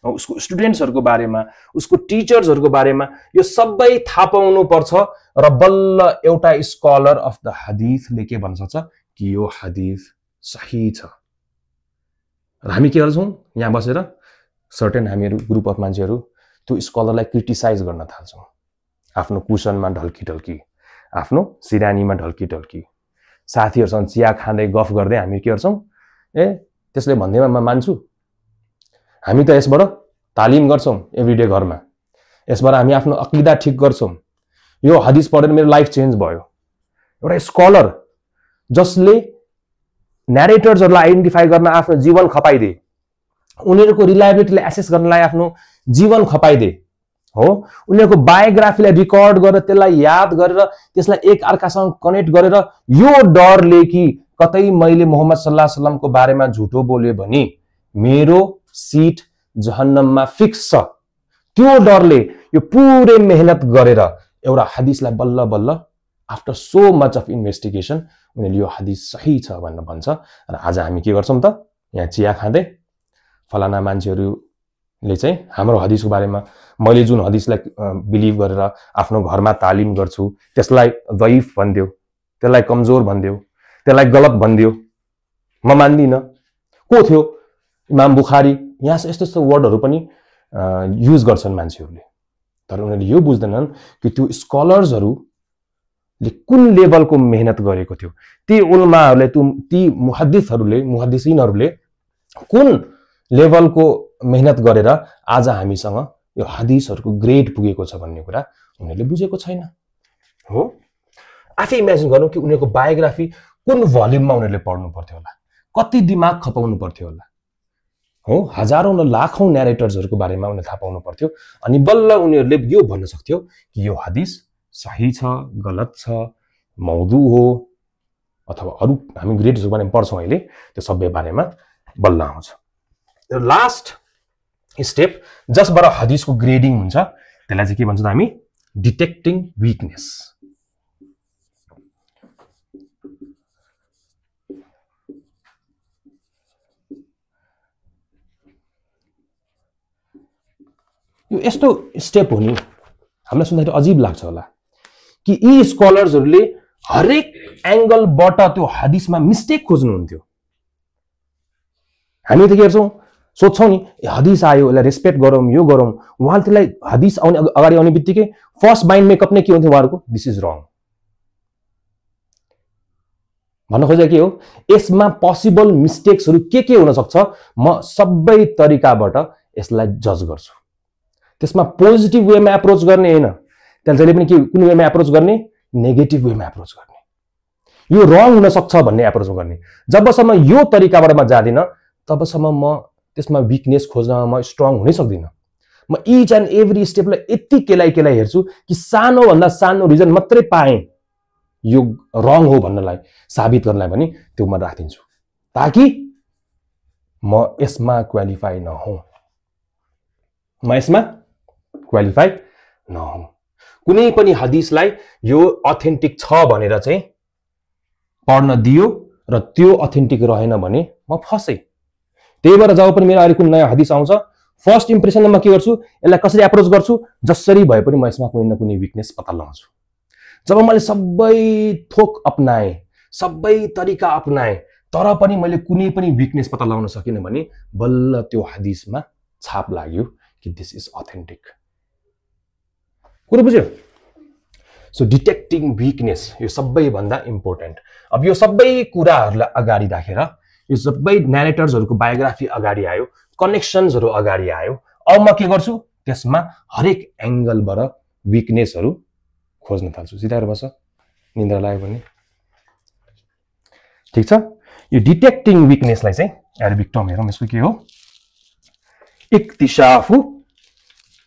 उसको स्टुडेन्ट्सहरुको बारेमा, उसको टिचर्सहरुको बारेमा यो सबै थाहा पाउनु पर्छ र बल्ल एउटा स्कलर अफ द हदीसले के भन्न सक्छ कि यो हदीस सही छ। र हामी के गर्छौं यहाँ बसेर सर्टेन हामीहरु ग्रुप अफ मान्छेहरु त्यो स्कलरलाई क्रिटिसाइज गर्न थाल्छौं। आफ्नो कुशनमा ढल्की आफ्नो सिरानीमा ढल्की साथीहरुसँग चिया खाँदै गफ गर्दै हामी के गर्छौं त्यसले भन्दैमा म मान्छु। हामी त यसबाट तालिम गर्छौं एभ्रीडे घरमा, यसबाट हामी आफ्नो अकिदा ठीक गर्छौं। यो हदीस पढेर मेरो लाइफ चेन्ज भयो। एउटा स्कलर जसले न्यारेटर्सहरुलाई आइडेन्टिफाई गर्न आफ्नो जीवन खपाइदिए, उनीहरुको रिलायबिलिटीलाई एसेस गर्नलाई आफ्नो जीवन खपाइदिए हो, उनीहरुको बायोग्राफीलाई रिकर्ड गरेर त्यसलाई याद गरेर त्यसलाई एक अर्कासँग कनेक्ट गरेर यो डरले कि कतै मैले मोहम्मद सल्लल्लाहु अलैहि वसल्लमको बारेमा झुटो बोले भने मेरो सीट जहन्नममा फिक्स छ, त्यो डरले यो पुरै मेहनत गरेर एउटा हदीसलाई बल्ल बल्ल after so much of investigation उनीहरुले यो हदीस सही छ भनेर भन्छ। र आज हामी के गर्छौं त यहाँ चिया खाँदै फलाना मान्छेहरुले चाहिँ हाम्रो हदीसको बारेमा मैले जुन हदीसलाई बिलिभ गरेर आफ्नो घरमा तालिम गर्छु त्यसलाई ضعیف भन्दियो, त्यसलाई कमजोर भन्दियो, त्यसलाई गलत भन्दियो, म मान्दिन। को थियो इमाम बुखारी, यहाँ यस्तो वर्डहरु पनि युज गर्छन् मान्छेहरुले। तर उनीहरुले यो बुझ्दैनन् कि त्यो स्कलर्सहरु कुन लेभलको मेहनत गरेको थियो, ती उलमाहरूले ती मुहद्दिसिनहरूले कुन लेभलको मेहनत गरेर आज हामीसँग यो हदिसहरूको ग्रेड पुगेको छ भन्ने कुरा उनीहरूले बुझेको छैन हो। आफै इमेजिन गर्नु कि उनीहरूको बायोग्राफी कुन भल्युममा उनीहरूले पढ्नु पर्थ्यो होला, कति दिमाग खपाउनु पर्थ्यो होला हो। हजारौं र लाखौं न्यारेटर्सहरूको बारेमा उनीहरूले थाहा पाउनु पर्थ्यो अनि बल्ल उनीहरूले यो भन्न सक्थ्यो कि यो हदिस सही छ, गलत छ, मौदु हो अथवा अरू हामी ग्रेड्सहरूको बारेमा पढ्छौँ अहिले, त्यो सबै बारेमा बल्ल आउँछ। लास्ट स्टेप जसबाट हदिसको ग्रेडिङ हुन्छ त्यसलाई चाहिँ के भन्छ त हामी, डिटेक्टिङ विकनेस। यो यस्तो स्टेप हो नि, हामीलाई सुन्दाखेरि अजीब लाग्छ होला कि यी स्कलर्सहरूले हरेक एंगलबाट त्यो हदिसमा मिस्टेक खोज्नुहुन्थ्यो। हामी त के गर्छौँ, सोध्छौँ नि हदिस आयो यसलाई रेस्पेक्ट गरौँ, यो गरौँ। उहाँले त्यसलाई हदिस आउने अगाडि आउने बित्तिकै फर्स्ट माइन्ड मेकअप नै के हुन्थ्यो उहाँहरूको, दिस इज रङ भन्न खोजेको के हो, यसमा पोसिबल मिस्टेक्सहरू के हुन सक्छ, म सबै तरिकाबाट यसलाई जज गर्छु। त्यसमा पोजिटिभ वेमा एप्रोच गर्ने हैन, त्यसले जहिले पनि के कुन वेमा एप्रोच गर्ने, नेगेटिभ वेमा एप्रोच गर्ने, यो रङ हुन सक्छ भन्ने एप्रोचमा गर्ने। जबसम्म यो तरिकाबाट म जादिन तबसम्म म त्यसमा विकनेस खोज्नमा म स्ट्रङ हुनै सक्दिन। म इच एन्ड एभ्री स्टेपलाई यति केलाई हेर्छु कि सानो भन्दा सानो रिजन मात्रै पाएँ यो रङ हो भन्नलाई, साबित गर्नलाई पनि त्यो म राखिदिन्छु ताकि म यसमा क्वालिफाई नहौं, म यसमा क्वालिफाई नहौं। कुनै पनि हदिसलाई यो अथेन्टिक छ भनेर चाहिँ पढ्न दियो र त्यो अथेन्टिक रहेन भने म फसेँ। त्यही भएर जब पनि मेरो अहिले कुनै नयाँ हदिस आउँछ फर्स्ट इम्प्रेसनमा म के गर्छु, यसलाई कसरी एप्रोच गर्छु, जसरी भए पनि म यसमा कुनै न कुनै विकनेस पत्ता लगाउँछु। जब मैले सबै थोक अपनाएँ, सबै तरिका अपनाएँ तर पनि मैले कुनै पनि विकनेस पत्ता लगाउन सकिनँ भने बल्ल त्यो हदिसमा छाप लाग्यो कि दिस इज अथेन्टिक। कुरो बुझ्यो? सो डिटेक्टिङ विकनेस यो सबैभन्दा इम्पोर्टेन्ट। अब यो सबै कुराहरूलाई अगाडि राखेर यो सबै न्यारेटर्सहरूको बायोग्राफी अगाडि आयो, कनेक्सन्सहरू अगाडि आयो, अब म के गर्छु, त्यसमा हरेक एंगलबाट विकनेसहरू खोज्न थाल्छु। सिधाएर बस, निन्द्रा लाग्यो भने ठीक छ। यो डिटेक्टिङ विकनेसलाई चाहिँ अरबिक टर्म हेरौँ, यसको के हो, इक्तिशाफु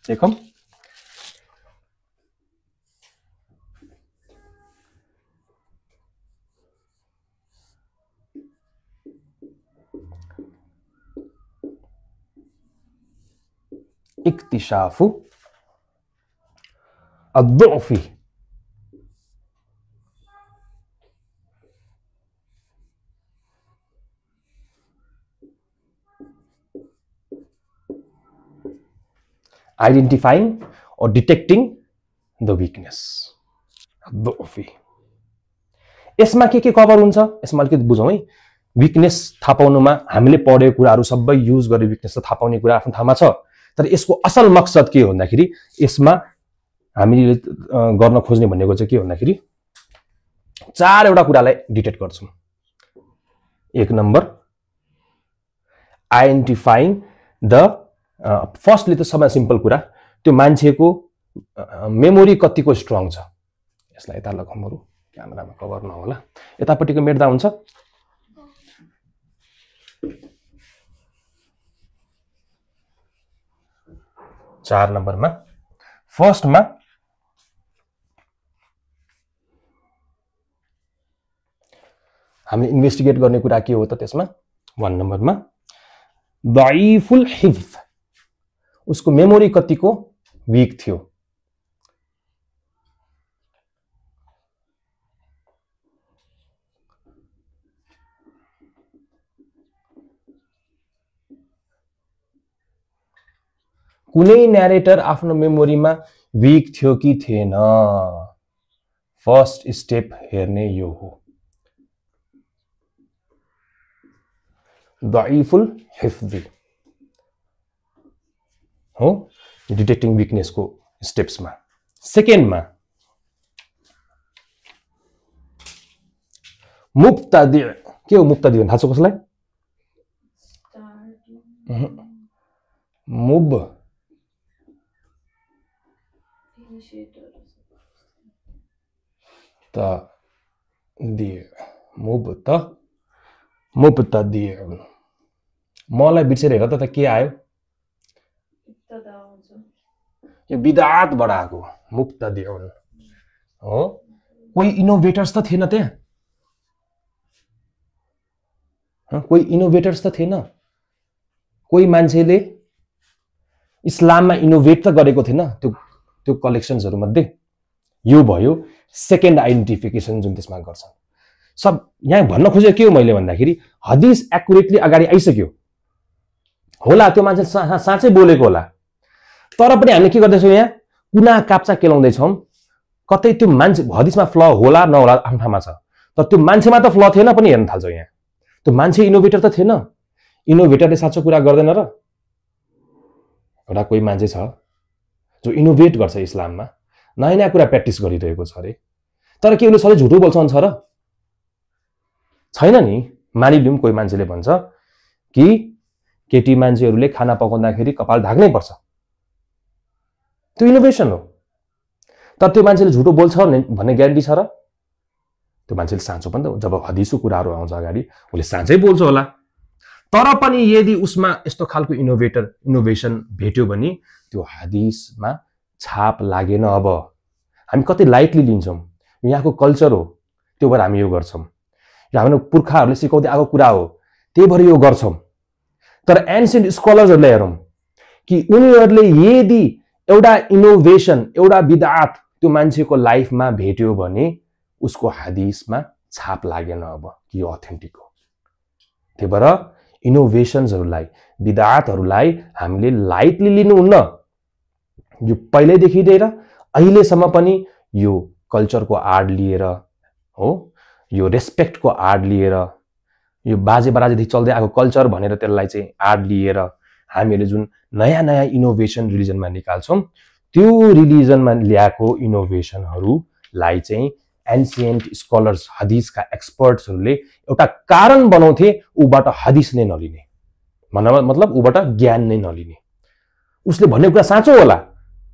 एकम इक्तिशाफु अद्दुफी आइडेन्टिफाइङ और डिटेक्टिङ द विकनेस अद्दुफी। यसमा के कभर हुन्छ यसमा अलिकति बुझौँ है। विकनेस थाहा पाउनुमा हामीले पढेको कुराहरू सबै युज गरे विकनेस थाहा पाउने कुरा आफ्नो ठाउँमा छ, तर यसको असल मकसद के हो भन्दाखेरि यसमा हामीले गर्न खोज्ने भनेको चाहिँ के भन्दाखेरि चारवटा कुरालाई डिटेक्ट गर्छौं। एक नम्बर आइडेन्टिफाइङ द फर्स्टली त सबैभन्दा सिम्पल कुरा त्यो मान्छेको मेमोरी कतिको स्ट्रङ छ। यसलाई यता लगाउँ, बरु क्यामेरामा कभर नहोला, यतापट्टिको मेट्दा हुन्छ। चार नम्बरमा फर्स्टमा हामीले इन्भेस्टिगेट गर्ने कुरा के हो त त्यसमा 1 नम्बरमा दईफुल हिफ्ज, उसको मेमोरी कतिको वीक थियो। कुनै न्यारेटर आफ्नो मेमोरीमा वीक थियो कि थिएन, फर्स्ट स्टेप हेर्ने यो हो। दईफुल हिफ्ज हो डिटेक्टिङ विकनेस को स्टेप्स में। सेकेंड में मुब्तदी के हो मुब्तदी भन्ने थाहा छ कसलाई? मुब त दि मुब्तदी मलाई बिर्सेर हेर त के आयो? यो बिदातबाट आएको मुब्तदी हो। कोही इनोभेटर्स त थिएन त्यहाँ, कोही इनोभेटर्स त थिएन, कोही मान्छेले इस्लाममा इनोभेट त गरेको थिएन त्यो कलेक्सन्सहरु मध्ये। यो भयो सेकेन्ड आइडेन्टिफिकेसन जुन त्यसमा गर्छन्। सब यहाँ भन्न खोजेको के हो मैले भन्दाखेरि हदिस एक्युरेटली अगाडि आइसक्यो होला, त्यो मान्छे साँच्चै बोलेको होला, तर पनि हामीले के गर्दैछौँ यहाँ कुना काप्चा केलाउँदैछौँ। कतै त्यो मान्छे हदिसमा फ्ल होला नहोला आफ्नो ठाउँमा छ, तर त्यो मान्छेमा त फ्ल थिएन पनि हेर्न थाल्छौँ यहाँ। त्यो मान्छे इनोभेटर त थिएन, इनोभेटरले साँचो कुरा गर्दैन र? एउटा कोही मान्छे छ जो इनोभेट गर्छ इस्लाममा, नयाँ नयाँ कुरा प्र्याक्टिस गरिरहेको छ अरे, तर के उसले सधैँ झुटो बोल्छ छ र? छैन नि। मानिलिउँ कोही मान्छेले भन्छ कि केटी मान्छेहरूले खाना पकाउँदाखेरि कपाल ढाक्नै पर्छ, त्यो इनोभेसन हो। तर त्यो मान्छेले झुटो बोल्छ भन्ने ग्यारेन्टी छ र? त्यो मान्छेले साँचो पनि त, जब हदिसको कुराहरू आउँछ अगाडि उसले साँच्चै बोल्छ होला, तर पनि यदि उसमा यस्तो खालको इनोभेसन भेट्यो भने त्यो हदिसमा छाप लागेन। अब हामी कति लाइटली लिन्छौँ, यहाँको कल्चर हो त्यो भएर हामी यो गर्छौँ, हाम्रो पुर्खाहरूले सिकाउँदै आएको कुरा हो त्यही भएर यो गर्छौँ। तर एन्सियन्ट स्कलर्सहरूलाई हेरौँ कि उनीहरूले यदि एउटा इनोभेसन एउटा बिदअत त्यो मान्छेको लाइफमा भेट्यो भने उसको हदिसमा छाप लागेन अब कि यो अथेन्टिक हो। त्यही भएर इनोभेसन्सहरूलाई बिदअतहरूलाई हामीले लाइटली लिनुहुन्न। यो पहिल्यैदेखि लिएर अहिलेसम्म पनि यो कल्चरको आड लिएर हो, यो रेस्पेक्टको आड लिएर, यो बाजे बराजेदेखि चल्दै आएको कल्चर भनेर त्यसलाई चाहिँ आड लिएर हामीहरूले जुन नयाँ नयाँ इनोभेसन रिलिजनमा निकाल्छौँ, त्यो रिलिजनमा ल्याएको इनोभेसनहरूलाई चाहिँ एन्सियन्ट स्कलर्स हदिसका एक्सपर्ट्सहरूले एउटा कारण बनाउँथे ऊबाट हदिस नै नलिने, भन्नमा मतलब ऊबाट ज्ञान नै नलिने। उसले भन्ने कुरा साँचो होला,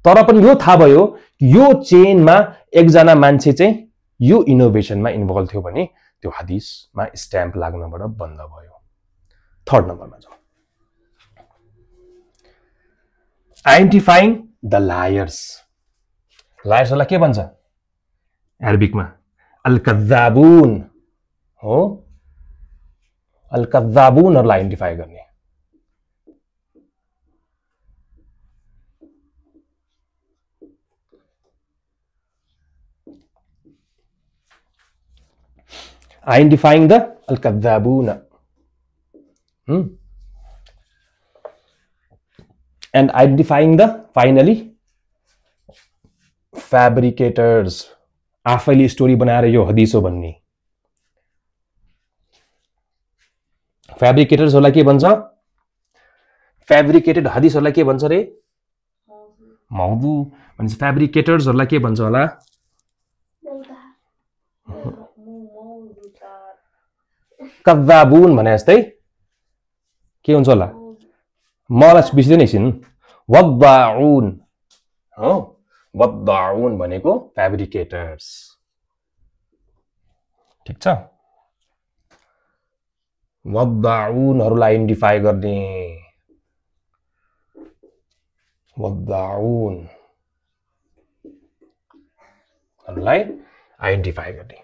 तर पनि यो थाहा भयो कि यो चेनमा एकजना मान्छे चाहिँ यो इनोभेसनमा इन्भल्भ थियो भने त्यो हदिसमा स्ट्याम्प लाग्नबाट बन्द भयो। थर्ड नम्बरमा जाउँ, आइडेन्टिफाइङ द लायर्स। लायर्सहरूलाई के भन्छ अरबिकमा? अल कज्जाबुन हो। अल कज्जाबुनहरूलाई आइडेन्टिफाई गर्ने। Identifying the al-kadhabuna and identifying the finally fabricators। आफैले स्टोरी बनाएर यो हदिस हो भन्ने फ्याब्रिकेटर्सहरूलाई के भन्छ? फ्याब्रिकेटेड हदिसहरूलाई के भन्छ रे? मौदु भन्छ। फ्याब्रिकेटर्सहरूलाई के भन्छ होला? कज्जाबुन भने जस्तै के हुन्छ होला? मलाई बिर्सिँदैन एकछिन। वद्दाउन हो, वद्दाउन भनेको फ्याब्रिकेटर्स, ठीक छ? वद्दाउनहरूलाई आइडेन्टिफाई गर्ने, वद्दाउनहरूलाई आइडेन्टिफाई गर्ने।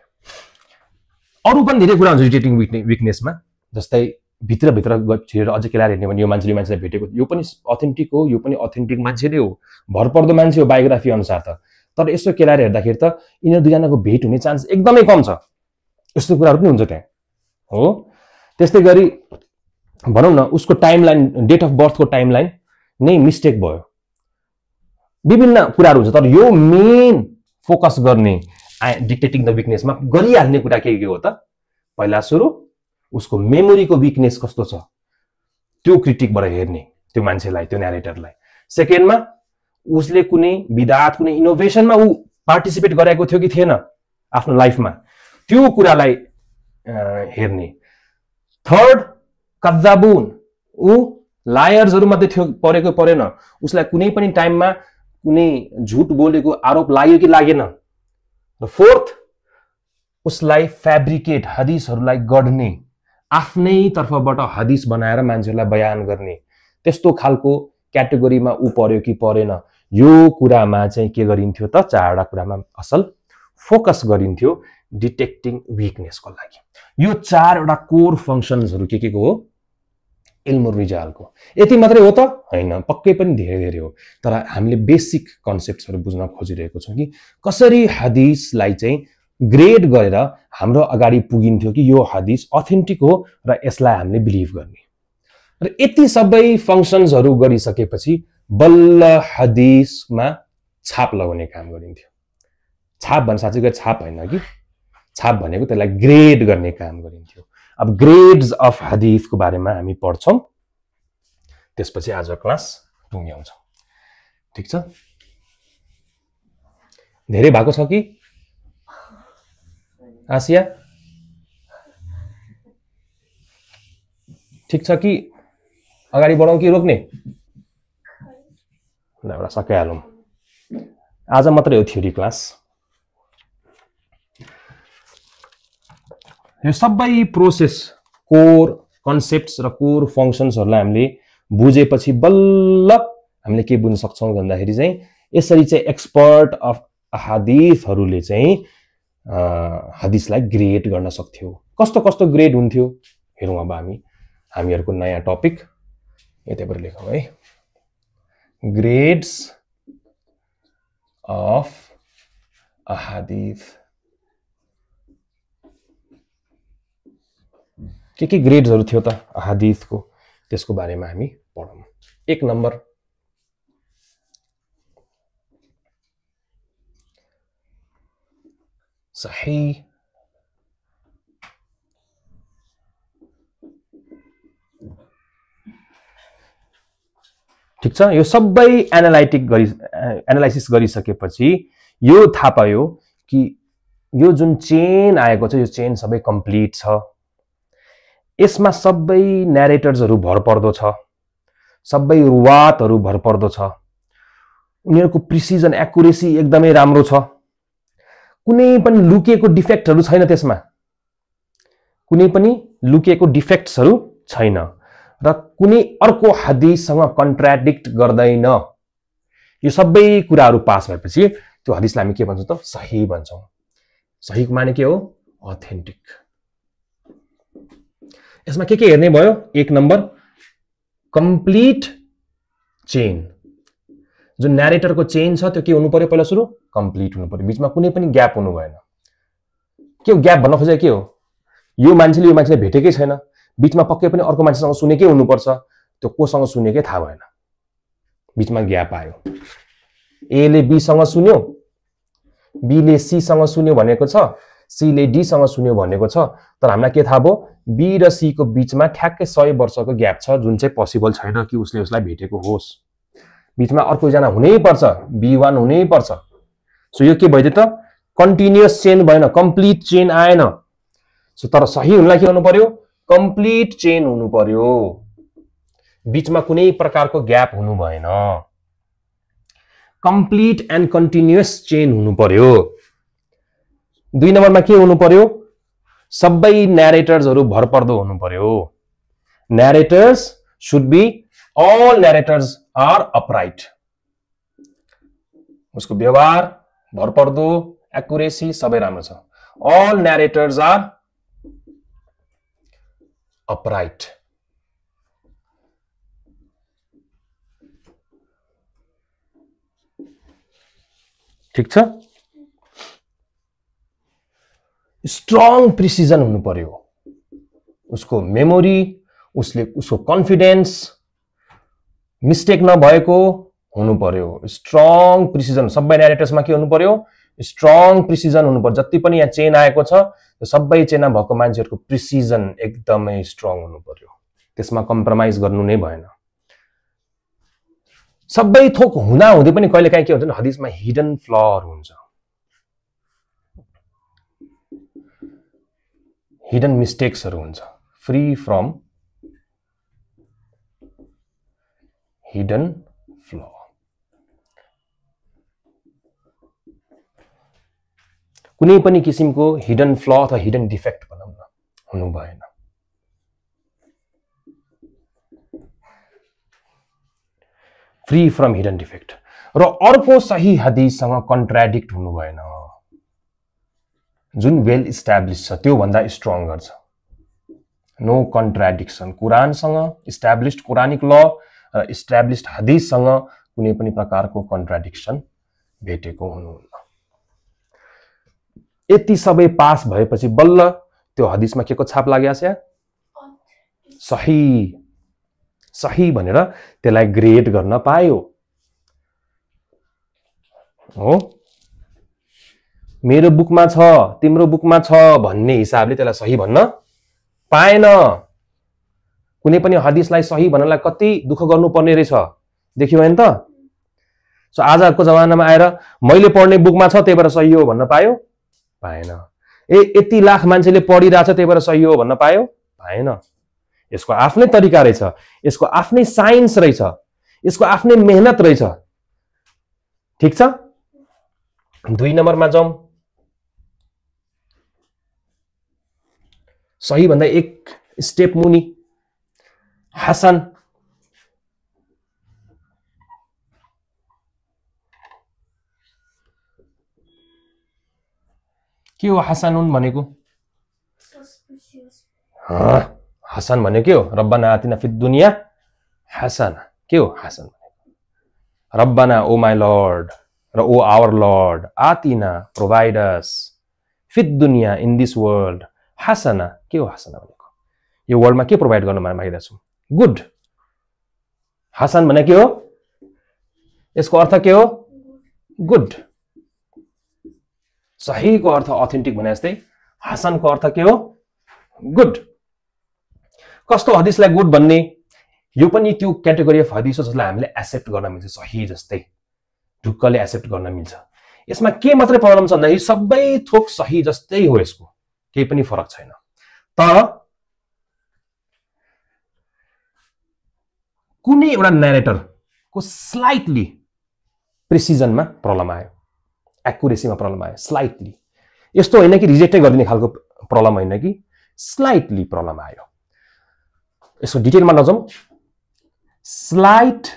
अरू पनि धेरै कुरा हुन्छ डिटेक्टिङ विकनेसमा, जस्तै भित्रभित्र छिरेर अझै केलाएर हेर्ने भने यो मान्छेले मान्छेलाई भेटेको, यो पनि अथेन्टिक हो, यो पनि अथेन्टिक मान्छे नै हो, भरपर्दो मान्छे हो बायोग्राफी अनुसार त, तर यसो केलाएर हेर्दाखेरि त यिनीहरू दुईजनाको भेट हुने चान्स एकदमै कम छ। यस्तो कुराहरू पनि हुन्छ त्यहाँ हो। त्यस्तै गरी भनौँ न उसको टाइमलाइन, डेट अफ बर्थको टाइमलाइन नै मिस्टेक भयो, विभिन्न कुराहरू हुन्छ। तर यो मेन फोकस गर्ने डिटेक्टिङ द विकनेसमा गरिहाल्ने कुरा के हो त? पहिला सुरु उसको मेमोरीको विकनेस कस्तो छ त्यो क्रिटिकबाट हेर्ने त्यो मान्छेलाई, त्यो न्यारेटरलाई। सेकेन्डमा उसले कुनै बिदात कुनै इनोभेसनमा ऊ पार्टिसिपेट गरेको थियो कि थिएन आफ्नो लाइफमा, त्यो कुरालाई हेर्ने। थर्ड, कज्जाबुन, ऊ लायर्सहरु मध्ये थियो, परेको परेन, उसलाई कुनै पनि टाइममा कुनै झुट बोलेको आरोप लाग्यो कि लागेन। र फोर्थ, उसलाई फ्याब्रिकेट, हदिसहरुलाई गढ्ने, आफ्नै तर्फबाट हदिस बनाएर मान्छेलाई बयान गर्ने, त्यस्तो खालको क्याटेगोरीमा ऊ पर्यो कि परेन, यो कुरामा चाहिँ के गरिन्थ्यो त, चारवटा कुरामा असल फोकस गरिन्थ्यो डिटेक्टिङ विकनेसको लागि। यो चारवटा कोर फंक्सन्सहरु के को हो, इल्मुर रिजालको। यति मात्रै हो त हैन, पक्कै पनि धेरै धेरै हो, तर हामीले बेसिक कन्सेप्ट्सहरु बुझ्न खोजिरहेको छौं कि कसरी हदिसलाई चाहिँ ग्रेड गरेर हाम्रो अगाडि पुगिन्थ्यो कि यो हदिस अथेन्टिक हो र यसलाई हामीले बिलिभ गर्ने। र यति सबै फंक्सन्सहरु गरिसकेपछि बल्ल हदिसमा छाप लगाउने काम गरिन्थ्यो। छाप भन्न साच्चै छाप हैन कि, छाप भनेको त्यसलाई ग्रेड गर्ने काम गरिन्थ्यो। अब ग्रेड्स अफ हदिसको बारेमा हामी पढ्छौं, त्यसपछि आज क्लास टुङ्ग्याउँछौं। ठीक छ, धेरै भएको छ कि आसिया? ठीक छ कि अगाडि बढौं कि रोक्ने? ल एउटा सकाइहालौं, आज मात्रै हो थ्योरी क्लास। यो सबै प्रोसेस, कोर कन्सेप्ट्स र कोर फंक्सन्सहरुलाई हामीले बुझेपछि बल्ल हामीले के बुझ्न सक्छौं भन्दाखेरि चाहिँ यसरी चाहिँ एक्सपर्ट अफ हदिसहरुले चाहिँ हदिसलाई ग्रेड गर्न सक्थ्यो। कस्तो कस्तो ग्रेड हुन्थ्यो हेरौं। अब हामीहरुको नयाँ टपिक यतैबाट लेखौं है, ग्रेड्स अफ अहादिस। के ग्रेड्सहरु थियो त अहादिसको, त्यसको बारेमा हामी पढौं। 1 नम्बर, सही। ठीक छ, यो सबै एनालाइसिस गरिसकेपछि यो थाहा पायो कि यो जुन चेन आएको छ, यो चेन सबै कम्प्लिट छ। यसमा सबै न्यारेटर्सहरु भरपर्दो छ, सबै रुवातहरु भरपर्दो छ, उनीहरुको प्रिसिजन, एक्युरेसी एकदमै राम्रो छ, कुनै पनि लुकेको डिफेक्टहरु छैन, त्यसमा कुनै पनि लुकेको डिफेक्ट्सहरु छैन र कुनै अर्को हदिससँग कन्ट्राडिक्ट गर्दैन। यो सबै कुराहरु पास भएपछि त्यो हदिसलाई हामी के भन्छौं त, सही भन्छौं। सहीको माने के हो, अथेन्टिक। यसमा के हेर्ने भयो? 1 नम्बर, कम्प्लिट चेन। जुन न्यारेटरको चेन छ त्यो के हुनु पर्यो, पहिला सुरु कम्प्लिट हुनु पर्यो, बीचमा कुनै पनि ग्याप हुनु भएन। के हो ग्याप भन्न खोजेको? के हो, यो मान्छेले यो मान्छेलाई भेटेकै छैन, बीचमा पक्कै पनि अर्को मान्छेसँग सुनेकै हुनुपर्छ, त्यो कोसँग सुनेकै थाहा भएन, बीचमा ग्याप आयो। ए ले बी सँग सुन्यो, बी ले सी सँग सुन्यो भनेको छ, सी ले डी सँग सुन्यो भनेको छ, तर हामीलाई के थाहा भयो, बी र सी को बीचमा ठ्याक्कै 100 वर्षको ग्याप छ, जुन चाहिँ पोसिबल छैन कि उसले उसलाई भेटेको होस्। बीचमा अर्को जना हुनै पर्छ, B1 हुनै पर्छ। सो यो के भइदियो त, कन्टिन्युअस चेन भएन, कम्प्लिट चेन आएन। सो तर सही हुनलाई के हुनु पर्यो, कम्प्लिट चेन हुनु पर्यो, बीचमा कुनै प्रकारको ग्याप हुनु भएन, कम्प्लिट एन्ड कन्टिन्युअस चेन हुनु पर्यो। 2 नम्बरमा के हुनु पर्यो, सबै न्यारेटर्सहरु भरपर्दो हुनु पर्यो। Narrators should be, all narrators are upright। उसको व्यवहार, भरपर्दो, एक्युरेसी सबै राम्रो छ। all narrators are upright। ठीक छ, स्ट्रङ प्रिसिजन हुनु पर्यो, उसको मेमोरी, उसको कन्फिडेन्स, मिस्टेक नभएको हुनु पर्यो। स्ट्रङ प्रिसिजन सबै न्यारेटर्समा के हुनु पर्यो, स्ट्रङ प्रिसिजन हुनु पर्यो। जति पनि यहाँ चेन आएको छ त्यो सबै चेनमा भएको मान्छेहरुको प्रिसिजन एकदमै स्ट्रङ हुनु पर्यो, त्यसमा कम्प्रोमाइज गर्नु नै भएन। सबै थोक हुँदा हुँदै पनि कहिलेकाहीँ के हुन्छ भने हदिसमा हिडन फ्लर हुन्छ। हिडन मिस्टेक्सहरु हुन्छ फ्री फ्रम हिडन फ्लॉ कुनै पनि किसिमको हिडन फ्लॉ अथवा हिडन डिफेक्ट भनौं न हुनु भएन फ्री फ्रम हिडन डिफेक्ट र अर्को सही हदीससँग कन्ट्राडिक्ट हुनु भएन जुन वेल इस्टाब्लिश छ त्यो भन्दा स्ट्रङ्गर छ नो कन्ट्राडिक्सन कुरानसँग इस्टाब्लिश्ड कुरानिक ल र इस्टाब्लिश्ड हदीससँग कुनै पनि प्रकारको कन्ट्राडिक्सन भेटेको हुनुहुन्न यति सबै पास भएपछि बल्ल त्यो हदीसमा केको छाप लाग्या छ सही सही भनेर त्यसलाई ग्रेड गर्न पायो हो मेरो बुकमा छ तिम्रो बुकमा छ भन्ने हिसाबले त्यसलाई सही भन्न पाएन कुनै पनि हदीसलाई सही भन्नलाई कति दुःख गर्नुपर्ने रहेछ देखियो हैन त सो आजको जमानामा आएर मैले पढ्ने बुकमा छ त्यही भएर सही हो भन्न पायो पाएन यति लाख मान्छेले पढिरहेछ त्यही भएर सही हो भन्न पायो पाएन यसको आफ्नै तरिका रहेछ यसको आफ्नै साइन्स रहेछ यसको आफ्नै मेहनत रहेछ ठीक छ 2 नम्बरमा जाउँ सही भन्दा एक स्टेप मुनि हसन के हो हसनुन भनेको हसन भने के हो रब्बना आतिना फिद दुनिया हसना के हो हसन भनेको रब्बना ओ माय लॉर्ड र ओ आवर लॉर्ड आतिना प्रोवाइड अस फिद दुनिया इन दिस वर्ल्ड हसना के हो हसना भनेको यो वर्ल्डमा के प्रोवाइड गर्न मागिरहेको छु गुड हसन भने के हो यसको अर्थ के हो गुड सही को अर्थ अथेन्टिक भने जस्तै हसन को अर्थ के हो गुड कस्तो हदीसलाई गुड भन्ने यो पनि त्यो क्याटेगोरी अफ हदीस हो जसलाई हामीले एक्सेप्ट गर्न मिल्छ सही जस्तै ढुक्कले एक्सेप्ट गर्न मिल्छ यसमा के मात्रै प्रब्लम छ भन्दा सबै थोक सही जस्तै हो यसको केही पनि फरक छैन तर कुनै एउटा नरेटर को स्लाइटली प्रिसिजनमा प्रब्लम आयो एक्युरेसीमा प्रब्लम आयो स्लाइटली यस्तो होइन कि रिजेक्टै गरिदिने खालको प्रब्लम होइन कि स्लाइटली प्रब्लम आयो यसको डिटेलमा नजाउँ स्लाइट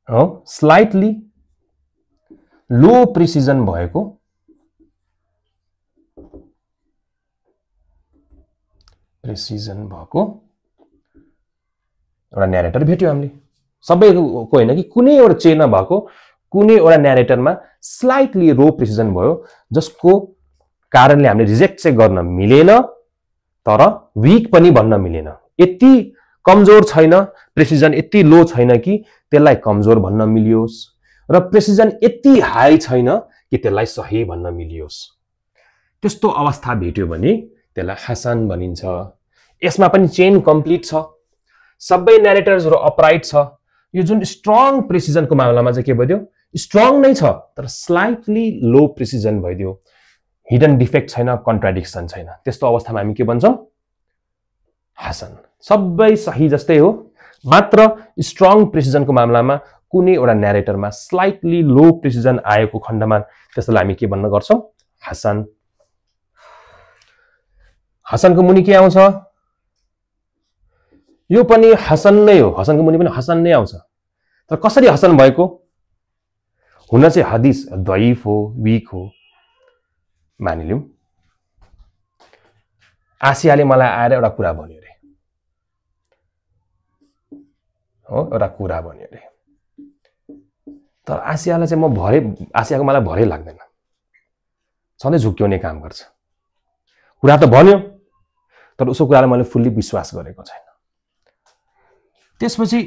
हो स्लाइटली लो प्रिसिजन भएको एउटा न्यारेटर भेट्यो हामीले सबैको होइन कि कुनै एउटा चेन भएको कुनै एउटा न्यारेटरमा स्लाइटली लो प्रिसिजन भयो जसको कारणले हामीले रिजेक्ट चाहिँ गर्न मिलेन तर वीक पनि भन्न मिलेन यति कमजोर छैन प्रिसिजन यति लो छैन कि त्यसलाई कमजोर भन्न मिलियोस् र प्रिसिजन यति हाई छैन कि त्यसलाई सही भन्न मिलियोस् त्यस्तो अवस्था भेट्यो भने त्यसलाई हसन भनिन्छ यसमा पनि चेन कम्प्लिट छ सबै नरेटर्सहरु अपराइट छ यो जुन स्ट्रङ प्रिसिजनको मामलामा चाहिँ के भइदियो स्ट्रङ नै छ तर स्लाइटली लो प्रिसिजन भइदियो हिडन डिफेक्ट छैन कन्ट्राडिक्सन छैन त्यस्तो अवस्थामा हामी के भन्छौं हसन सबै सही जस्तै हो मात्र स्ट्रङ प्रिसिजनको मामलामा कुनै एउटा नरेटरमा स्लाइटली लो प्रिसिजन आएको खण्डमा त्यसलाई हामी के भन्न गर्छौं हसन हसनको मुनि के आउँछ यो पनि हसन नै हो हसनको मुनि पनि हसन नै आउँछ तर कसरी हसन भएको हुन चाहिँ हदीस ضعीफ हो वीक हो मानिलियौं आसियाले मलाई आएर एउटा कुरा भन्यो रे हो एउटा कुरा भन्यो रे तर आसियालाई चाहिँ म भरे आसियाको मलाई भरै लाग्दैन सधैँ झुक्क्याउने काम गर्छ कुरा त भन्यो तर उसको कुरालाई मैले फुल्ली विश्वास गरेको छैन त्यसपछि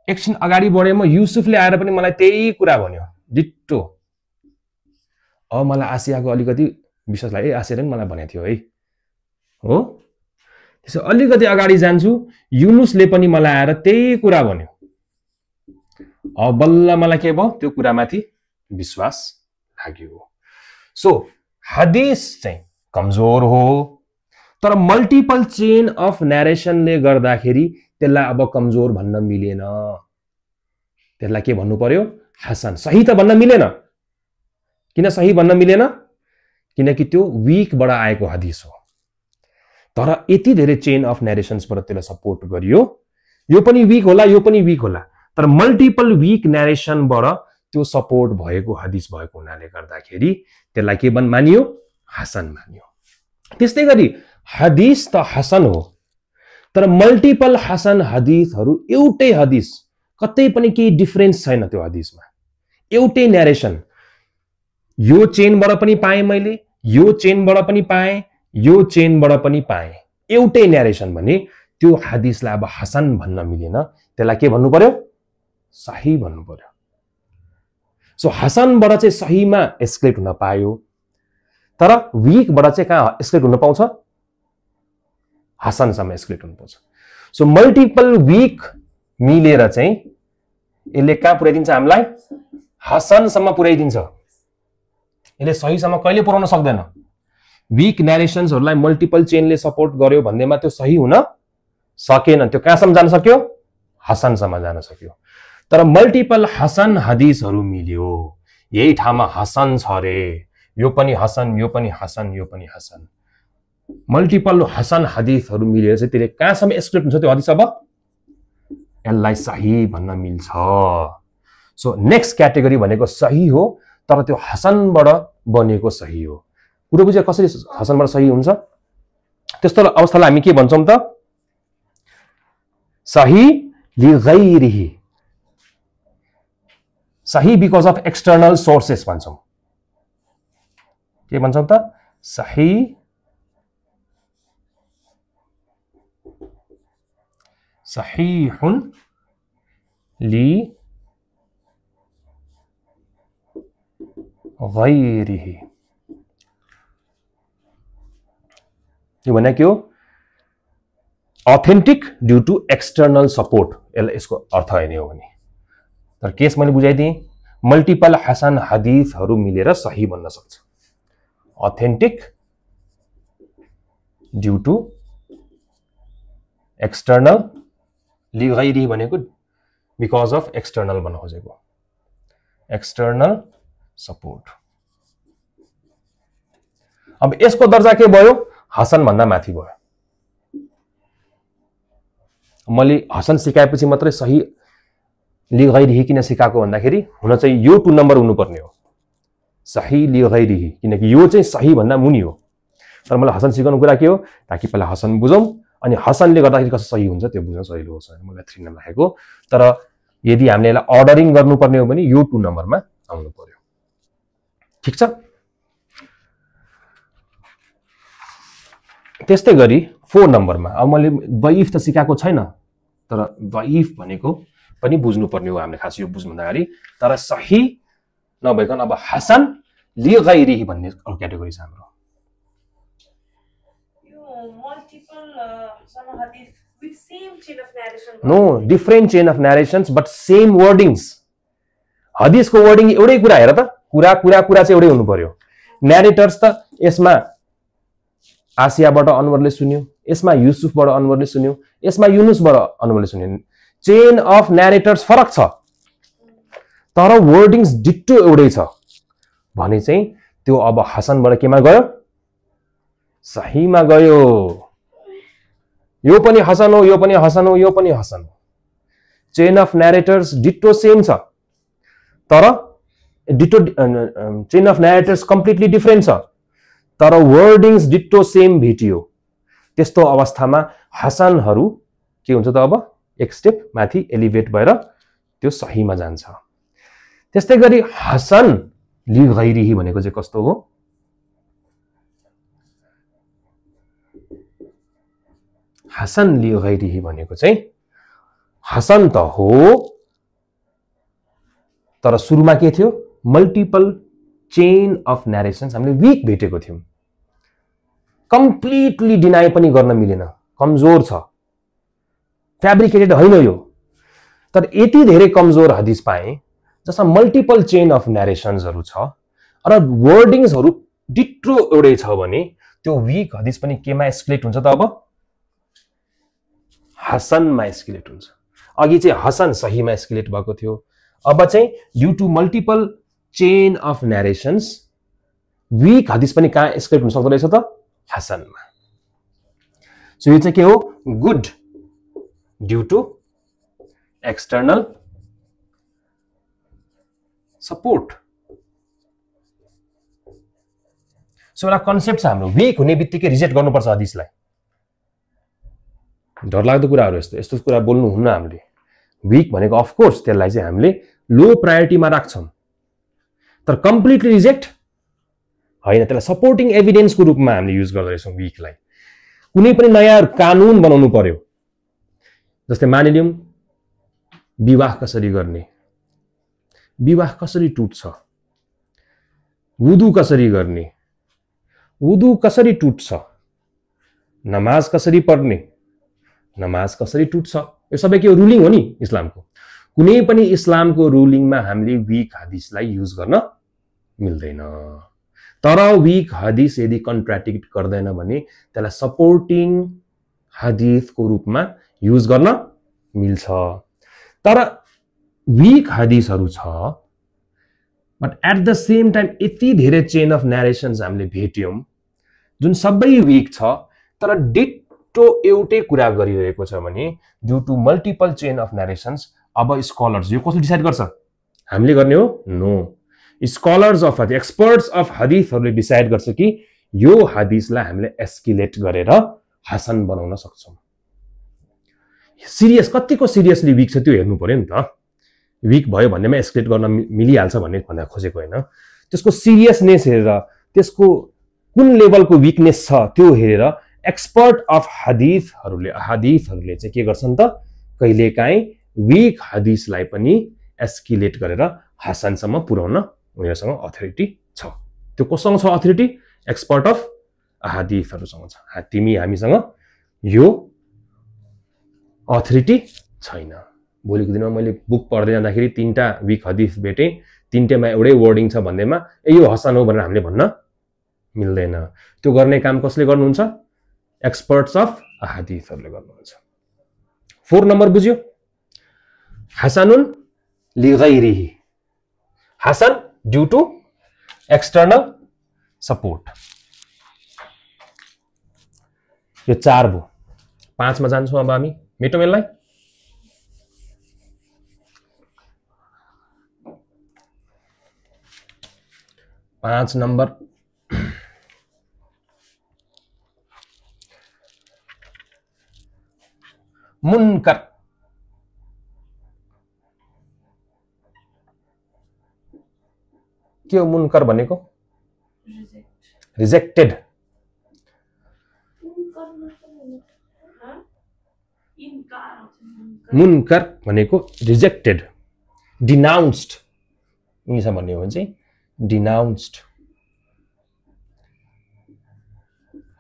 एकछिन अगाडि बढे म युसुफले आएर पनि मलाई त्यही कुरा भन्यो डिट्टो अब मलाई आसियाको अलिकति विश्वास लाग्यो आसियाले पनि मलाई भनेको थियो है हो त्यसो अलिकति अगाडि जान्छु युनुसले पनि मलाई आएर त्यही कुरा भन्यो अब बल्ल मलाई के भयो त्यो कुरामाथि विश्वास लाग्यो सो हदिस चाहिँ कमजोर हो, तर मल्टिपल चेन अफ न्यारेसनले गर्दाखेरि त्यसलाई अब कमजोर भन्न मिलेन। त्यसलाई के भन्नु पर्यो? हसन। सही त भन्न मिलेन। किन सही भन्न मिलेन? किनकि त्यो वीकबाट आएको हदिस हो। तर यति धेरै चेन अफ न्यारेसन्सबाट त्यसलाई सपोर्ट गरियो, यो पनि वीक होला, यो पनि वीक होला, तर मल्टिपल वीक न्यारेसनबाट त्यो सपोर्ट भएको हदिस भएको हुनाले गर्दाखेरि त्यसलाई के मानियो? हसन मानियो। त्यस्तै गरी हदिस त हसन हो, तर मल्टिपल हसन हदिसहरू एउटै हदिस, कतै पनि केही डिफरेन्स छैन त्यो हदिसमा, एउटै न्यारेसन, यो चेनबाट पनि पाएँ मैले, यो चेनबाट पनि पाएँ, यो चेनबाट पनि पाएँ, एउटै न्यारेसन भने त्यो हदिसलाई अब हसन भन्न मिलेन। त्यसलाई के भन्नु पर्यो? सही भन्नु पर्यो। सो हसनबाट चाहिँ सहीमा एस्केलेट हुन पायो, तर वीकबाट चाहिँ कहाँ एस्केलेट हुन पाउँछ? हसनसम्म एस्केलेट हुन पाउँछ। सो मल्टिपल वीक मिलेर चाहिँ यसले कहाँ पुर्याइदिन्छ? हामीलाई हसनसम्म पुर्याइदिन्छ। यसले सहीसम्म कहिले पुर्याउन सक्दैन। वीक न्यारेसन्सहरूलाई मल्टिपल चेनले सपोर्ट गर्यो भन्दैमा त्यो सही हुन सकेन। त्यो कहाँसम्म जान सक्यो? हसनसम्म जान सक्यो। तर मल्टिपल हसन हदिसहरू मिल्यो, यही ठाउँमा हसन छ रे, यो पनि हसन, यो पनि हसन, यो पनि हसन, मल्टिपल हसन हदिसहरू मिलेर चाहिँ त्यसले कहाँसम्म एस्केलेट हुन्छ त्यो हदिस? अब यसलाई सही भन्न मिल्छ। सो नेक्स्ट क्याटेगोरी भनेको सही हो, तर त्यो हसनबाट बनेको सही हो। कुरो बुझ्यो कसरी हसनबाट सही हुन्छ? त्यस्तो अवस्थालाई हामी के भन्छौँ त? सही लिगैरिही, सही बिकज अफ एक्सटर्नल सोर्सेस भन्छौँ। के भन्छौँ त? सही सहीहुन ली गैरिही। यो भने के हो? Authentic due to external support, यसको अर्थ होइन हो भने। तर केस मैले बुझाइदिएँ, मल्टिपल हसन हदिसहरू मिलेर सही बन्न सक्छ। अथेन्टिक ड्यू टू एक्सटर्नल, लिगैरिही भनेको बिकज अफ एक्सटर्नल भन्न खोजेको, एक्सटर्नल सपोर्ट। अब यसको दर्जा के भयो? हसन भन्दा माथि भयो। मैले हसन सिकाएपछि मात्रै सही लिगैरिही किन सिकाएको भन्दाखेरि हुन चाहिँ यो 2 नम्बर हुनुपर्ने हो, सही लिगैरिही, किनकि यो चाहिँ सही भन्दा मुनि हो। तर मलाई हसन सिकाउनु कुरा के हो? ताकि पहिला हसन बुझौँ, अनि हसनले गर्दाखेरि कसो सही हुन्छ त्यो बुझ्न सजिलो होस्। मलाई 3 नम्बर राखेको। तर यदि हामीले यसलाई अर्डरिङ गर्नुपर्ने हो भने यो 2 नम्बरमा आउनु पर्यो। ठिक छ? त्यस्तै गरी 4 नम्बरमा अब मैले दइफ त सिकाएको छैन, तर दइफ भनेको पनि बुझ्नुपर्ने हो हामीले, खास यो बुझ्नुभन्दा अगाडि। तर सही नभइकन अब हसन लिगैरिही भन्ने क्याटेगोरी छ हाम्रो। No, different chain of narrations but same wordings. हदिसको वर्डिङ एउटै कुरा, हेर त, कुरा चाहिँ एउटै हुनु पर्यो। न्यारेटर्स त यसमा आसियाबाट अनवरले सुन्यो, यसमा युसुफबाट अनवरले सुन्यो, यसमा युनुसबाट अनवरले सुन्यो। चेन अफ न्यारेटर्स फरक छ, तर वर्डिङ्स डिट्टो एउटै छ भने चाहिँ त्यो अब हसनबाट केमा गयो? सहीमा गयो। यो पनि हसन हो, यो पनि हसन हो, यो पनि हसन हो। Chain of narrators ditto same छ, तर ditto chain of narrators completely different छ, तर वर्डिङ्स डिट्टो सेम भेटियो। त्यस्तो अवस्थामा हसनहरू के हुन्छ त? अब एक स्टेप माथि एलिभेट भएर त्यो सहीमा जान्छ। त्यस्तै गरी हसन लिगैरिही भनेको चाहिँ कस्तो हो? हसन लिगैरिही भनेको चाहिँ हसन त हो, तर सुरुमा के थियो? मल्टिपल चेन अफ न्यारेसन्स हामीले वीक भेटेको थियौं। कम्प्लिटली डिनाइ पनि गर्न मिलेन, कमजोर छ, फ्याब्रिकेटेड होइन यो। तर यति धेरै कमजोर हदिस पाए जसमा मल्टिपल चेन अफ न्यारेसन्सहरू छ र वर्डिङ्सहरू डिट्रो एउटै छ भने त्यो वीक हदिस पनि केमा एस्केलेट हुन्छ त? अब हसनमा एस्केलेट हुन्छ। अघि चाहिँ हसन सहीमा एस्केलेट भएको थियो, अब चाहिँ due to multiple chain of narrations weak हदिस पनि कहाँ एस्केलेट हुन सक्दो रहेछ त? हसनमा। सो यो चाहिँ के हो? Good due to external support. So एउटा कन्सेप्ट छ हाम्रो, वीक हुने बित्तिकै रिजेक्ट गर्नुपर्छ हदिसलाई। डरलाग्दो कुराहरू यस्तो यस्तो कुरा बोल्नु हुन्न हामीले। वीक भनेको अफकोर्स त्यसलाई चाहिँ हामीले लो प्रायोरिटीमा राख्छौँ, तर कम्प्लिटली रिजेक्ट होइन, त्यसलाई सपोर्टिङ एभिडेन्सको रूपमा हामीले युज गर्दैछौँ वीकलाई। कुनै पनि नयाँ कानुन बनाउनु पर्यो, जस्तै मानिलिउँ विवाह कसरी गर्ने, विवाह कसरी टुट्छ, वुदु कसरी गर्ने, वुदु कसरी टुट्छ, नमाज कसरी पढ्ने, नमाज कसरी टुट्छ, यो सबै के रुलिङ हो नि इस्लामको। कुनै पनि इस्लामको रुलिङमा हामीले वीक हदिसलाई युज गर्न मिल्दैन। तर वीक हदिस यदि कन्ट्राडिक्ट गर्दैन भने त्यसलाई सपोर्टिङ हदिसको रूपमा युज गर्न मिल्छ। तर वीक हदिसहरू छ, but at the same time यति धेरै चेन अफ नरेशन्स हामीले भेट्यौं जुन सबै वीक छ, तर डिट्टो एउटै कुरा गरिरहेको छ भने due to multiple chain of narrations. अब स्कलर्स यो कसले डिसाइड गर्छ? हामीले गर्ने हो? नो, स्कलर्स अफ हदिस, एक्सपर्ट्स अफ हदिसहरूले डिसाइड गर्छ कि यो हदिसलाई हामीले एस्केलेट गरेर हसन बनाउन सक्छौं। सिरियस कतिको सिरियसली वीक छ त्यो हेर्नु पर्यो नि त। वीक भयो भन्नेमा एस्केलेट गर्न मिलिहाल्छ भन्ने भन्दा खोजेको होइन, त्यसको सिरियसनेस हेरेर, त्यसको कुन लेभलको वीकनेस छ त्यो हेरेर एक्सपर्ट अफ हदिसहरूले चाहिँ के गर्छन् त, कहिलेकाहीँ वीक हदिसलाई पनि एस्केलेट गरेर हसनसम्म पुर्याउन उनीहरूसँग अथोरिटी छ। त्यो कोसँग छ अथोरिटी? एक्सपर्ट अफ हदिसहरूसँग छ। तिमी हामीसँग यो अथोरिटी छैन। भोलिको दिनमा मैले बुक पढ्दै जाँदाखेरि 3टा वीक हदिस भेटेँ, 3टैमा एउटै वर्डिङ छ भन्दैमा यो हसन हो भनेर हामीले भन्न मिल्दैन। त्यो गर्ने काम कसले गर्नुहुन्छ? एक्सपर्ट्स अफ हदिसहरूले गर्नुहुन्छ। 4 नम्बर बुझ्यो? हसनुन लिगैरिही, हसन ड्यू टु एक्सटर्नल सपोर्ट। यो 4 भयो। 5 मा जान्छौँ अब हामी। मेटो मेललाई पाँच नंबर मुनकर। के हो मुनकर भनेको? रिजेक्टेड। मुनकर भनेको रिजेक्टेड, डिनाउन्स्ड इंग्लिशमा भन्ने हो भने चाहिँ डिनाउन्स्ड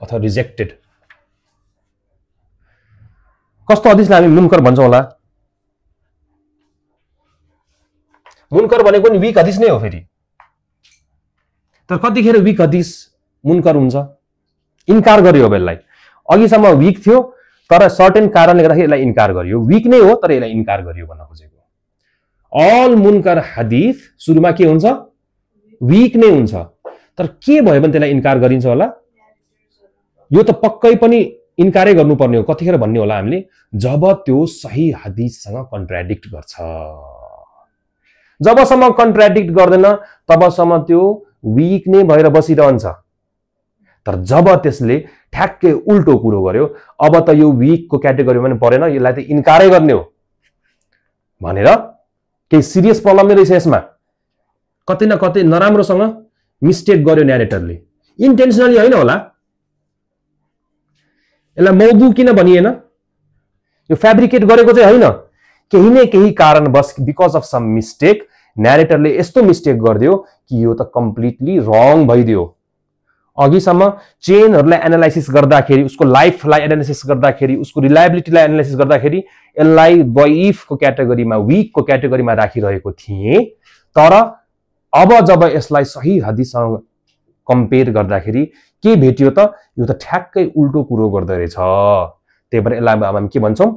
अथवा रिजेक्टेड। कस्तो हदिसलाई हामी मुनकर भन्छौं होला? मुनकर भनेको नि वीक हदिस नै हो फेरि। तर कतिखेर वीक हदिस मुनकर हुन्छ? इन्कार गरियो यसलाई। अघिसम्म वीक थियो तर सर्टेन कारणले गर्दाखेरि यसलाई इन्कार गरियो। वीक नै हो तर यसलाई इन्कार गरियो भन्न खोजेको। अल मुनकर हदिस सुरुमा के हुन्छ? वीक नै हुन्छ। तर के भयो भने त्यसलाई इन्कार गरिन्छ होला? यो त पक्कै पनि इन्कारै गर्नुपर्ने हो। कतिखेर भन्ने होला हामीले? जब त्यो सही हदिससँग कन्ट्राडिक्ट गर्छ। जबसम्म कन्ट्राडिक्ट गर्दैन तबसम्म त्यो वीक नै भएर बसिरहन्छ। तर जब त्यसले ठ्याक्कै उल्टो कुरो गर्यो, अब त यो वीक को क्याटेगोरीमा पनि परेन, यसलाई त इन्कारै गर्ने हो भनेर केही सिरियस प्रब्लम नै रहेछ यसमा। कतै न कतै नराम्रोसँग मिस्टेक गर्यो न्यारेटरले, इन्टेन्सनली होइन होला। यसलाई मौदु किन भनिएन? यो फ्याब्रिकेट गरेको चाहिँ होइन, केही न केही कारणवश बिकज अफ सम मिस्टेक न्यारेटरले यस्तो मिस्टेक गरिदियो कि यो त कम्प्लिटली रङ भइदियो। अघिसम्म चेनहरूलाई एनालाइसिस गर्दाखेरि, उसको लाइफलाई एनालाइसिस गर्दाखेरि, उसको रिलायबिलिटीलाई एनालाइसिस गर्दाखेरि यसलाई दइफको क्याटेगोरीमा, वीकको क्याटेगोरीमा राखिरहेको थिए। तर अब जब यसलाई सही हदिससँग कम्पेयर गर्दाखेरि के भेटियो त यो त ठ्याक्कै उल्टो कुरो गर्दै रहेछ त्यही भएर यसलाई हामी के भन्छौं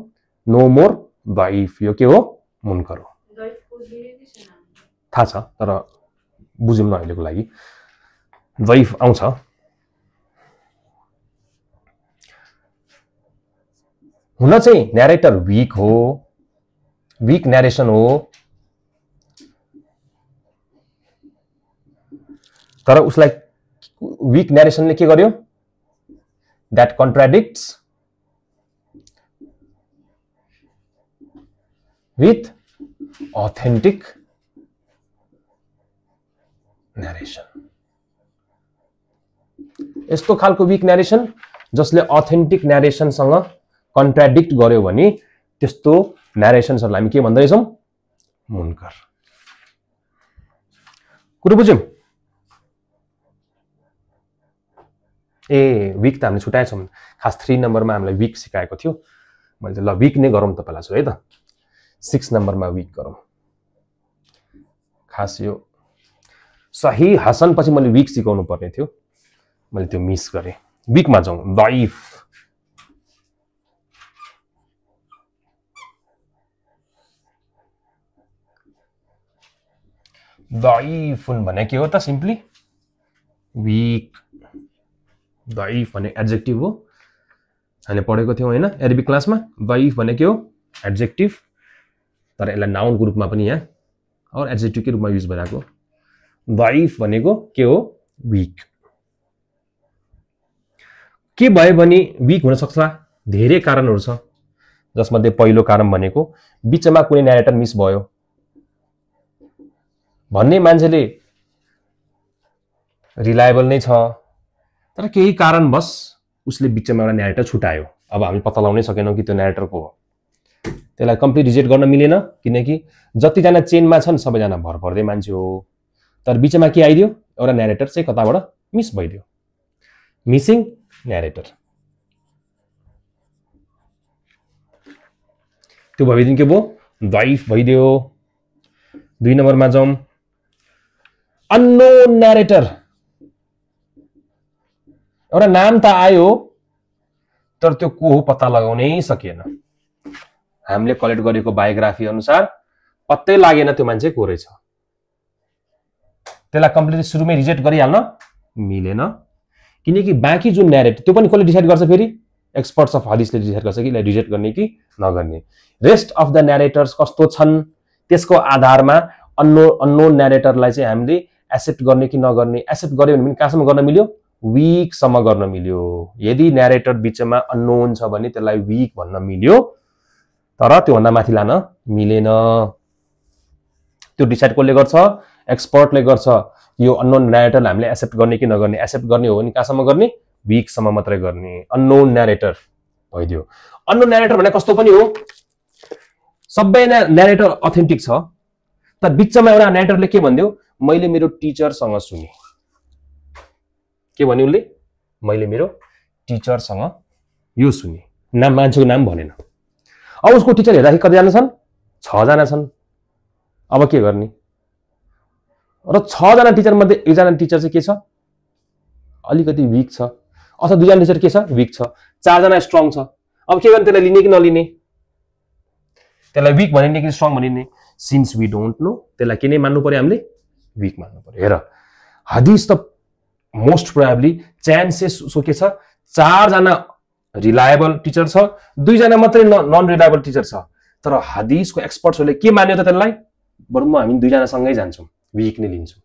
नो मोर दैफ यो के हो मुनकर हो थाहा छ तर बुझौँ न अहिलेको लागि दैफ आउँछ हुन चाहिँ न्यारेटर वीक हो वीक न्यारेसन हो तर उसलाई वीक न्यारेसनले के गर्यो that contradicts with authentic narration यस्तो खालको वीक न्यारेसन जसले अथेन्टिक न्यारेसनसँग कन्ट्राडिक्ट गर्यो भने त्यस्तो न्यारेसन्सहरुलाई हामी के भन्दै छौं मुनकर कुरो बुझ्यौ ए वीक त हामीले छुटाएछौं खास 3 नम्बरमा हामीलाई वीक सिकाएको थियो मैले ल वीक नै गरौँ तपाईलाई छु है त 6 नम्बरमा वीक गरौँ खास यो सही हसन पछि मैले वीक सिकाउनु पर्ने थियो मैले त्यो मिस गरे वीकमा जाउँ दैफ दैफुन भने के हो त सिम्पली वीक दैफ भने एडजेक्टिभ हो हामीले पढेको थियौ हैन एरबी क्लासमा दैफ भने के हो एडजेक्टिभ तर यसलाई नाउनको रूपमा पनि यहाँ और एडजेक्टिभकै रूपमा युज भइराको दैफ भनेको के हो वीक के भयो भने वीक हुन सक्छ धेरै कारणहरु छ जसमध्ये पहिलो कारण भनेको बीचमा कुनै न्यारेटर मिस भयो भन्ने मान्छेले रिलायबल नै छ तर केही कारणवश उसले बीचमा एउटा न्यारेटर छुटायो अब हामी पत्ता लगाउनै सकेनौं कि त्यो न्यारेटर को हो त्यसलाई कम्प्लिट रिजेक्ट गर्न मिलेन किनकि जति जना चेनमा छन् सबैजना भरपर्दै मान्छे हो तर बीचमा के आइदियो एउटा न्यारेटर चाहिँ कताबाट मिस भइदियो मिसिङ न्यारेटर त्यो भइदिन के भयो दैफ भइदियो 2 नम्बरमा जाउँ अननोन न्यारेटर एउटा नाम त आयो तर त्यो को हो पत्ता लगाउनै सकिएन हामीले कलेक्ट गरेको बायोग्राफी अनुसार पत्तै लागेन त्यो मान्छे को रहेछ त्यसलाई कम्प्लिटली सुरुमै रिजेक्ट गरिहाल्न मिलेन किनकि बाँकी जुन न्यारेटर त्यो पनि कसले डिसाइड गर्छ फेरि एक्सपर्ट्स अफ हदीसले डिसाइड गर्छ कि यसलाई रिजेक्ट गर्ने कि नगर्ने रेस्ट अफ द न्यारेटर्स कस्तो छन् त्यसको आधारमा अननोन न्यारेटरलाई चाहिँ हामीले एक्सेप्ट गर्ने कि नगर्ने एक्सेप्ट गर्यो भने कहाँसम्म गर्न मिल्यो वीक सम्म गर्न मिल्यो यदि न्यारेटर बीचमा अननोन छ भने त्यसलाई वीक भन्न मिल्यो तर त्यो भन्दा माथि लान मिलेन त्यो डिसाइड कसले गर्छ एक्सपर्टले गर्छ यो अननोन न्यारेटरलाई हामीले एक्सेप्ट गर्ने कि नगर्ने एक्सेप्ट गर्ने हो भने कहाँसम्म गर्ने वीक सम्म मात्रै गर्ने अननोन न्यारेटर भइदियो अननोन न्यारेटर भने कस्तो पनि हो सबै न्यारेटर अथेन्टिक छ तर बीचमा एउटा न्यारेटरले के भन्दियो मैले मेरो टिचरसँग सुने के भन्यो उले मैले मेरो टिचरसँग यो सुने नाम मान्छेको नाम भनेन अब उसको टिचर हेर्दा कति जना छन् 6 जना छन् अब के गर्ने र 6 जना टिचर मध्ये एकजना टिचर चाहिँ के छ अलिकति वीक छ अथवा 2 जना टिचर के छ वीक छ 4 जना स्ट्रङ छ अब के गर्ने त्यसलाई लिने कि नलिने त्यसलाई वीक भनिने कि स्ट्रङ भनिने सिन्स वी डोन्ट नो त्यसलाई के नै मान्नु पर्यो हामीले वीक मान्नु पर्यो हेर हदीस त मोस्ट प्रोबेबली चान्सेस सो के छ 4 जना रिलायबल टिचर छ 2 जना मात्रै नन रिलायबल टिचर छ तर हदीसको एक्सपर्ट्सहरुले के मान्यो त त्यसलाई बरु हामी 2 जना सँगै जान्छौं वीक नै लिन्छौं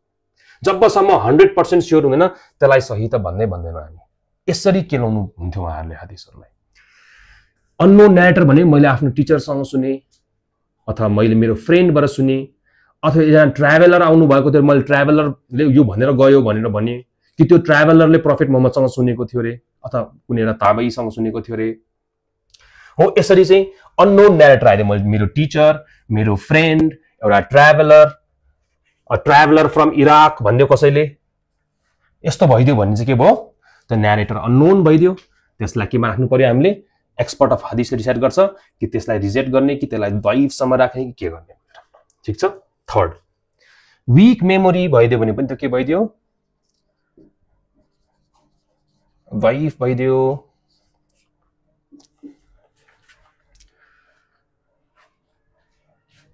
जबसम्म 100% स्योर हुँदैन त्यसलाई सही त भन्दै भन्दैनौं हामी यसरी केलाउनु हुन्थ्यो उहाँहरुले हदीसहरुलाई अननोन न्यारेटर भने मैले आफ्नो टिचरसँग सुने अथवा मैले मेरो फ्रेन्डबाट सुने अथवा एकजना ट्राभलर आउनु भएको थियो मैले ट्राभलरले यो भनेर गयो भनेर भने कि त्यो ट्राभलरले प्रफेट मोहम्मदसँग सुनेको थियो रे अथवा कुनै एउटा ताबईसँग सुनेको थियो रे हो यसरी चाहिँ अननोन न्यारेटर आइदियो मैले मेरो टिचर मेरो फ्रेन्ड एउटा ट्राभलर फ्रम इराक भन्दियो कसैले यस्तो भइदियो भने चाहिँ के भयो त्यो न्यारेटर अननोन भइदियो त्यसलाई केमा राख्नु पर्यो हामीले एक्सपर्ट अफ हदीसले डिसाइड गर्छ कि त्यसलाई रिजेक्ट गर्ने कि त्यसलाई दैफ सम्म राख्ने कि के गर्ने ठीक छ थर्ड वीक मेमोरी भइदियो भने पनि त्यो के भइदियो ضعيफ भइदियो।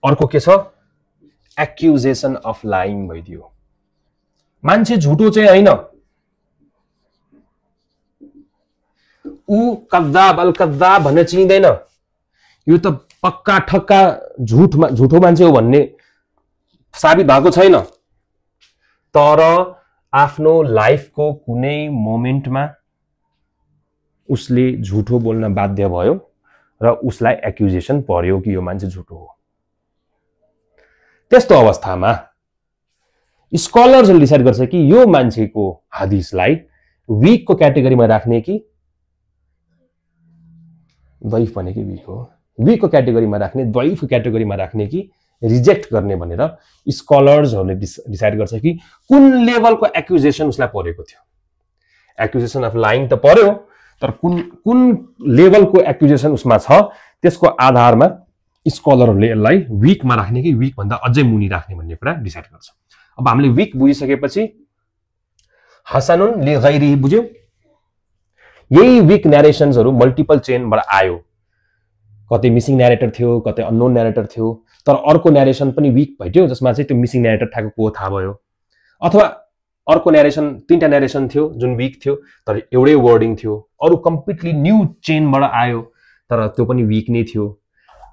अर्को के छ एक्युजेसन अफ लाइङ भइदियो। मान्छे झुटो चाहिँ हैन, ऊ कद्दाब अल कद्दाब भन्ने चिन्दैन, यो त पक्का ठक्का झुठो मान्छे हो भन्ने साबित भएको छैन। तर आफ्नो लाइफको कुनै मोमेन्टमा उसले झुठो बोल्न बाध्य भयो र उसलाई एक्युजेसन पर्यो कि यो मान्छे झुटो हो। त्यस्तो अवस्थामा स्कलर्सले डिसाइड गर्छ कि यो मान्छेको हदीसलाई वीकको क्याटेगोरीमा राख्ने कि ضعيफ भनेको वीक हो, वीकको क्याटेगोरीमा राख्ने, ضعيफको क्याटेगोरीमा राख्ने कि रिजेक्ट गर्ने भनेर स्कलर्सहरूले डिसाइड गर्छ कि कुन लेभलको एक्युजेसन उसलाई परेको थियो। एक्युजेसन अफ लाइङ त पर्यो, तर कुन लेभलको एक्युजेसन उसमा छ त्यसको आधारमा स्कलरहरूले यसलाई वीकमा राख्ने कि वीक भन्दा अझै मुनि राख्ने भन्ने कुरा डिसाइड गर्छ। अब हामीले वीक बुझिसकेपछि हसनुन लिगैरिही बुझ्यौ। यही वीक न्यारेसन्सहरू मल्टिपल चेनबाट आयो, कतै मिसिङ न्यारेटर थियो, कतै अननोन न्यारेटर थियो, तर अर्को न्यारेसन पनि वीक भेट्यो जसमा चाहिँ त्यो मिसिङ न्यारेटर ठ्याक्क को थाहा भयो। अथवा अर्को न्यारेसन, तीनटा न्यारेसन थियो जुन वीक थियो तर एउटै वर्डिङ थियो, अरु कम्प्लिटली न्यू चेनबाट आयो तर त्यो पनि वीक नै थियो।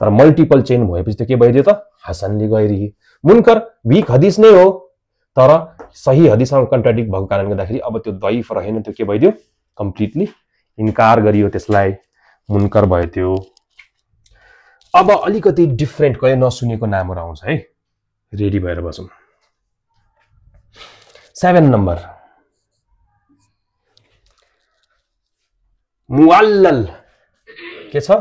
तर मल्टिपल चेन भएपछि त्यो के भइदियो त हसन लिगैरिही। मुनकर वीक हदीस नै हो तर सही हदीससँग कन्ट्राडिक्ट भएको कारणले गर्दाखेरि अब त्यो ضعيफ रहेन, त्यो के भइदियो कम्प्लिटली इन्कार गरियो, त्यसलाई मुनकर भयो त्यो। अब अलिकति डिफरेन्ट कहिले नसुनेको नामहरु आउँछ है, रेडी भएर बसौं। 7 नम्बर मुअल्लल के छ?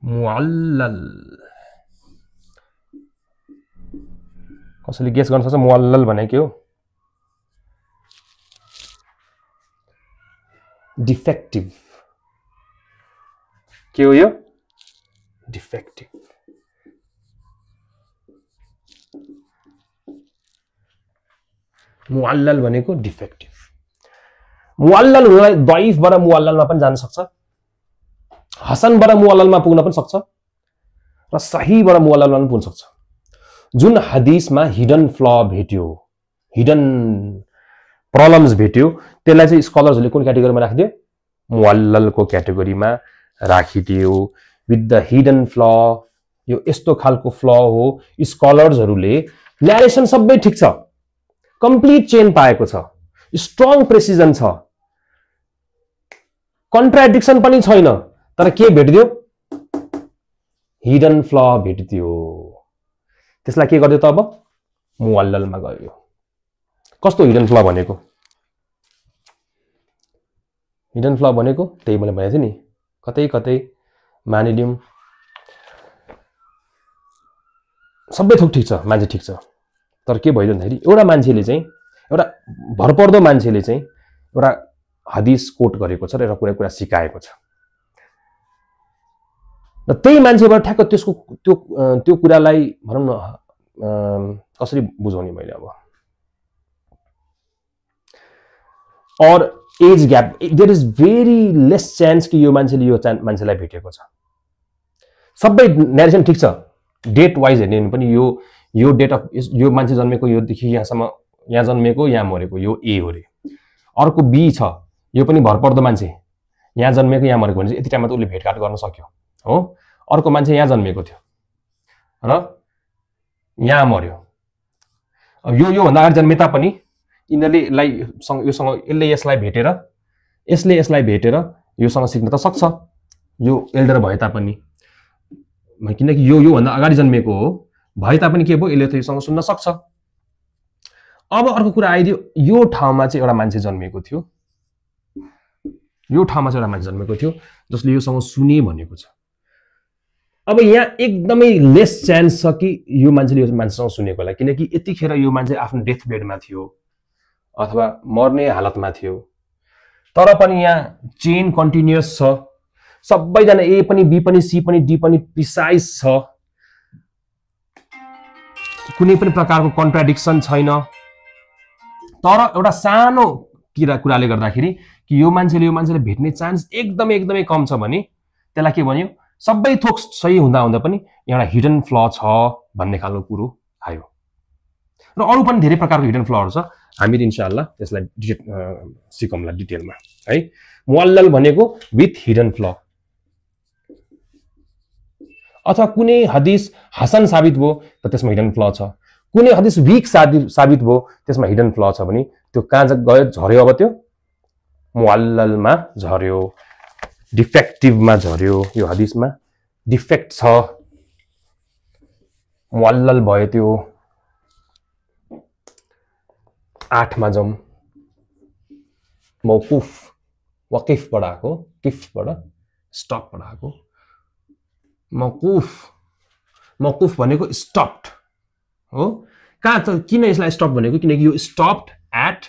मुअल्लल। कसैले गेस गर्न सक्छ मुअल्लल भनेको के हो? डिफेक्टिभ। के हो यो? डिफेक्टिभ। मुअल्लल भनेको डिफेक्टिभ। मुअल्लल हुनलाई ضعيफबाट मुअल्ललमा पनि जान सक्छ, हसनबाट मुअल्ललमा पुग्न पनि सक्छ र सहीबाट मुअल्ललमा पनि पुग्न सक्छ। जुन हदीसमा हिडन फ्लॉ भेट्यो, हिडन प्रॉब्लम्स भेट्यो, त्यसलाई चाहिँ स्कलर्सहरूले कुन क्याटेगोरीमा राखिदियो? मुअल्ललको क्याटेगोरीमा राखिदियो। विथ द हिडन फ्लॉ, यो यस्तो खालको फ्लॉ हो, स्कलर्सहरूले न्यारेसन सबै ठीक छ, कम्प्लिट चेन पाएको छ, स्ट्रङ प्रेसिजन छ, कन्ट्राडिक्सन पनि छैन, तर के भेटिदियो? Hidden flaw भेटिदियो। त्यसलाई के गर्दियो त अब? मुअल्ललमा गयो। कस्तो हिडन फ्लॉ भनेको? हिडन फ्लॉ भनेको त्यही मैले भनेको थिएँ नि, कतै कतै मानिलियौं सबै थोक ठीक छ, मान्छे ठीक छ, तर के भइदियो भन्दाखेरि एउटा मान्छेले चाहिँ, एउटा भरपर्दो मान्छेले चाहिँ एउटा हदीस कोट गरेको छ र एउटा कुरा सिकाएको छ र त्यही मान्छेबाट ठ्याक्क त्यसको त्यो कुरालाई भनौं न कसरी बुझाउने मैले अब। और age gap, there is very less chance कि यो मान्छेले यो मान्छेलाई भेटेको छ। सबै न्यारेसन ठीक छ, डेट वाइज हेर्ने पनि यो डेट अफ यो मान्छे जन्मेको यो देखि यहाँसम्म, यहाँ जन्मेको यहाँ मरेको यो ए हो रे, अर्को बी छ, यो पनि भरपर्दो मान्छे, यहाँ जन्मेको यहाँ मरेको भने यति टाइममा त उसले भेटघाट गर्न सक्यो हो। अर्को मान्छे यहाँ जन्मेको थियो र यहाँ मर्यो, अब यो भन्दा अगाडि जन्मे तापनि यिनीहरूले यसले यसलाई भेटेर, यसले यसलाई भेटेर योसँग सिक्न त सक्छ, यो एल्डर भए तापनि, किनकि यो भन्दा अगाडि जन्मेको हो भए तापनि के भयो, यसले त योसँग सुन्न सक्छ। अब अर्को कुरा आइदियो, यो ठाउँमा चाहिँ एउटा मान्छे जन्मेको थियो, यो ठाउँमा चाहिँ एउटा मान्छे जन्मेको थियो जसले योसँग सुने भनेको छ। अब यहाँ एकदमै लेस चान्स छ कि यो मान्छेले यो मान्छेसँग सुनेको होला, किनकि यतिखेर यो मान्छे आफ्नो डेथ बेडमा थियो अथवा मर्ने हालतमा थियो, तर पनि यहाँ चेन कन्टिन्युअस छ, सबैजना ए पनि बी पनि सी पनि डी पनि प्रिसाइज छ, कुनै पनि प्रकारको कन्ट्राडिक्सन छैन। तर एउटा सानो कुराले गर्दाखेरि कि यो मान्छेले भेट्ने चान्स एकदमै कम छ भने त्यसलाई के भन्यो सबै थोक सही हुँदा पनि एउटा हिडन फ्ल छ भन्ने खालको कुरो आयो। र अरु पनि धेरै प्रकारको हिडन फ्लहरु छ, हामीले इन्शाअल्लाह त्यसलाई सिकौँला डिटेलमा है। मुअल्लल भनेको विथ हिडन फ्ल, अथवा कुनै हदिस हसन साबित भयो त त्यसमा हिडन फ्ल छ, कुनै हदिस वीक साबित भयो त्यसमा हिडन फ्ल छ भने त्यो कहाँ गयो झर्यो, अब त्यो मुअल्ललमा झर्यो, डिफेक्टिभमा झर्यो। यो हदिसमा डिफेक्ट छ, मुअल्लल भयो त्यो। 8 मा जाउँ, मौकुफ वकिफबाट आएको, किफबाट स्टपबाट आएको। मौकुफ भनेको स्टप्ड हो। कहाँ त किन यसलाई स्टप भनेको, किनकि यो स्टप्ड एट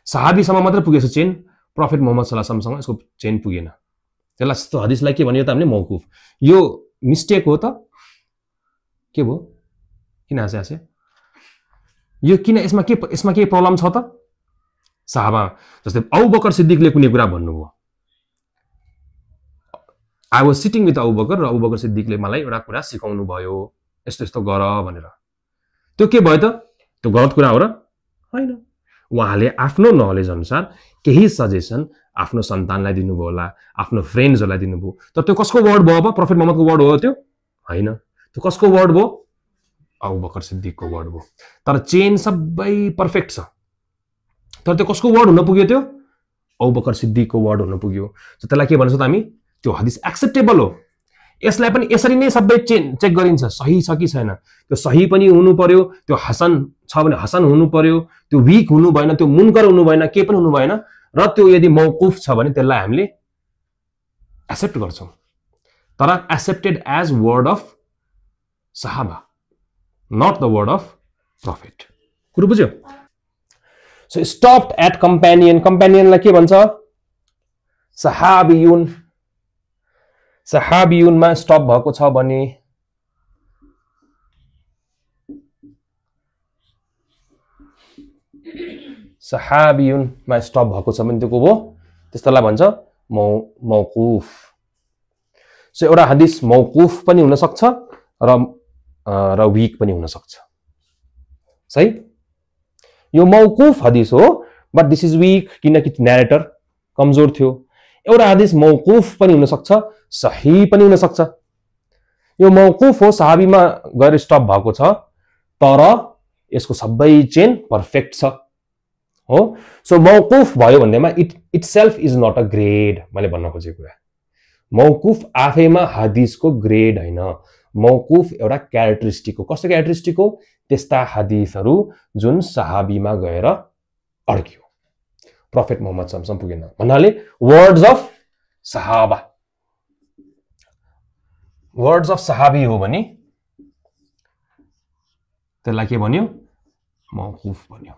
सहाबीसम्म मात्र पुगेछ चेन, प्रफेट मोहम्मद सल्लल्लाहु अलैहि वसल्लमसँग यसको चेन पुगेन। त्यसलाई हदिसलाई के भन्यो त हामीले मौकुफ। यो मिस्टेक हो त के भयो, किन हाँसे यो किन, यसमा के प्रब्लम छ त? साहबा जस्तै अबू बकर सिद्दिकले कुनै कुरा भन्नुभयो, I was sitting with Abu Bakr, र अबू बकर सिद्दिकले मलाई एउटा कुरा सिकाउनु भयो, यस्तो गर भनेर। त्यो के भयो त? त्यो गलत कुरा हो र हैन? उहाँले आफ्नो नलेज अनुसार केही सजेसन आफ्नो सन्तानलाई दिनुभयो होला, आफ्नो फ्रेन्ड्सहरुलाई दिनुभयो। तर त्यो कसको वर्ड भयो? अब प्रफेट मोहम्मदको वर्ड हो त्यो हैन। त्यो कसको वर्ड भयो? अबू बकर सिद्दिकको वर्ड भयो। तर चेन सबै पर्फेक्ट छ, तर त्यो कसको वर्ड हुन पुग्यो? त्यो अबू बकर सिद्दिकको वर्ड हुन पुग्यो। त्यसलाई के भन्छौँ त हामी? त्यो हदिस एक्सेप्टेबल हो। यसलाई पनि यसरी नै सबै चेक गरिन्छ, सही छ कि छैन। त्यो सही पनि हुनु पर्यो, त्यो हसन छ भने हसन हुनु पर्यो, त्यो वीक हुनु भएन, त्यो मुनकर हुनु भएन, के पनि हुनु भएन। र त्यो यदि मौकुफ छ भने त्यसलाई हामीले एक्सेप्ट गर्छौं, तर एक्सेप्टेड एज वर्ड अफ सहाबा, not the word of prophet. कुरो बुझ्यो? सो स्टप्ड एट कम्पेनियनलाई के भन्छ? सहाबियुनमा स्टप भएको छ भने त्यो को भयो? त्यस्तोलाई भन्छ मौकुफ। सो एउटा हदिस मौकुफ पनि हुन सक्छ र वीक पनि हुन सक्छ। सही? यो मौकुफ हदिस हो, बट दिस इज वीक किनकि नरेटर कमजोर थियो। एउटा हदिस मौकुफ पनि हुन सक्छ, सही पनि हुन सक्छ। यो मौकुफ हो, सहाबीमा गएर स्टप भएको छ, तर यसको सबै चेन पर्फेक्ट छ हो। सो मौकुफ भयो भन्नेमा itself is not a grade. मैले भन्न खोजेको कुरा, मौकुफ आफैमा हदिसको ग्रेड हैन। मौकुफ एउटा क्यारेक्टरिस्टिक हो। कस्तो क्यारेक्टरिस्टिक हो? त्यस्ता हदिसहरू जुन सहाबीमा गएर अड्कियो, प्रफेट मोहम्मद सल्लल्लाहु पुगेन भन्नाले वर्ड्स अफ सहाबी हो भने त्यसलाई के भन्यो? मौकुफ भन्यो।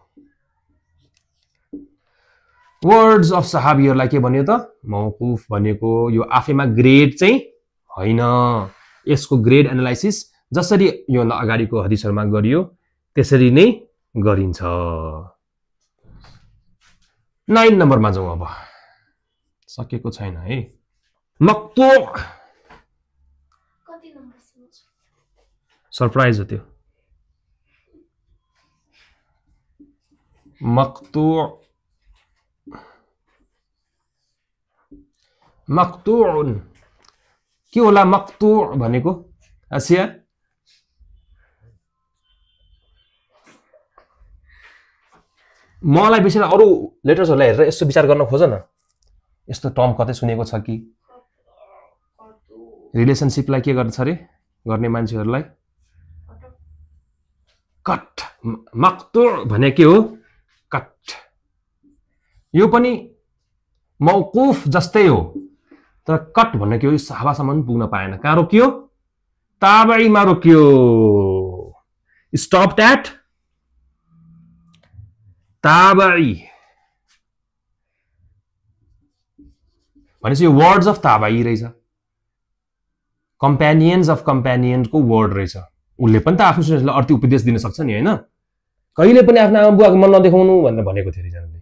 वर्ड्स अफ सहाबीहरुलाई के भन्यो त? मौकुफ भनेको। यो आफैमा ग्रेड चाहिँ हैन। यसको ग्रेड एनालाइसिस जसरी यो अगाडिको हदिसहरुमा गरियो त्यसरी नै गरिन्छ। 9 नम्बरमा जाउँ अब। सकेको छैन है। मक्तू कति नम्बर सरप्राइज हो त्यो। मक्तूउन के होला? मक्तू भनेको आसिया मलाई विशेष अरु लेटर्सहरुलाई हेरेर यस्तो विचार गर्न खोज न, यस्तो टर्म कतै सुनेको छ कि? रिलेसनशिपलाई के गर्छ रे गर्ने मान्छेहरुलाई? कट। मक्तू भने के हो? कट। यो पनि मौकुफ जस्तै हो, तर कट भन्ने के हो? सहाबासम्म पुग्न पाएन। कहाँ रोकियो? ताबईमा रोकियो। स्टप्ड एट ताबई भनेपछि यो वर्ड्स अफ ताबई रहेछ, कम्पेनियन्स अफ कम्पेनियन्सको वर्ड रहेछ। उसले पनि त आफ्नो स्टुडेन्टलाई अर्थी उपदेश दिन सक्छ नि हैन? कहिले पनि आफ्नो आमा बुवाको मन नदेखाउनु भनेर भनेको थियो रिजनले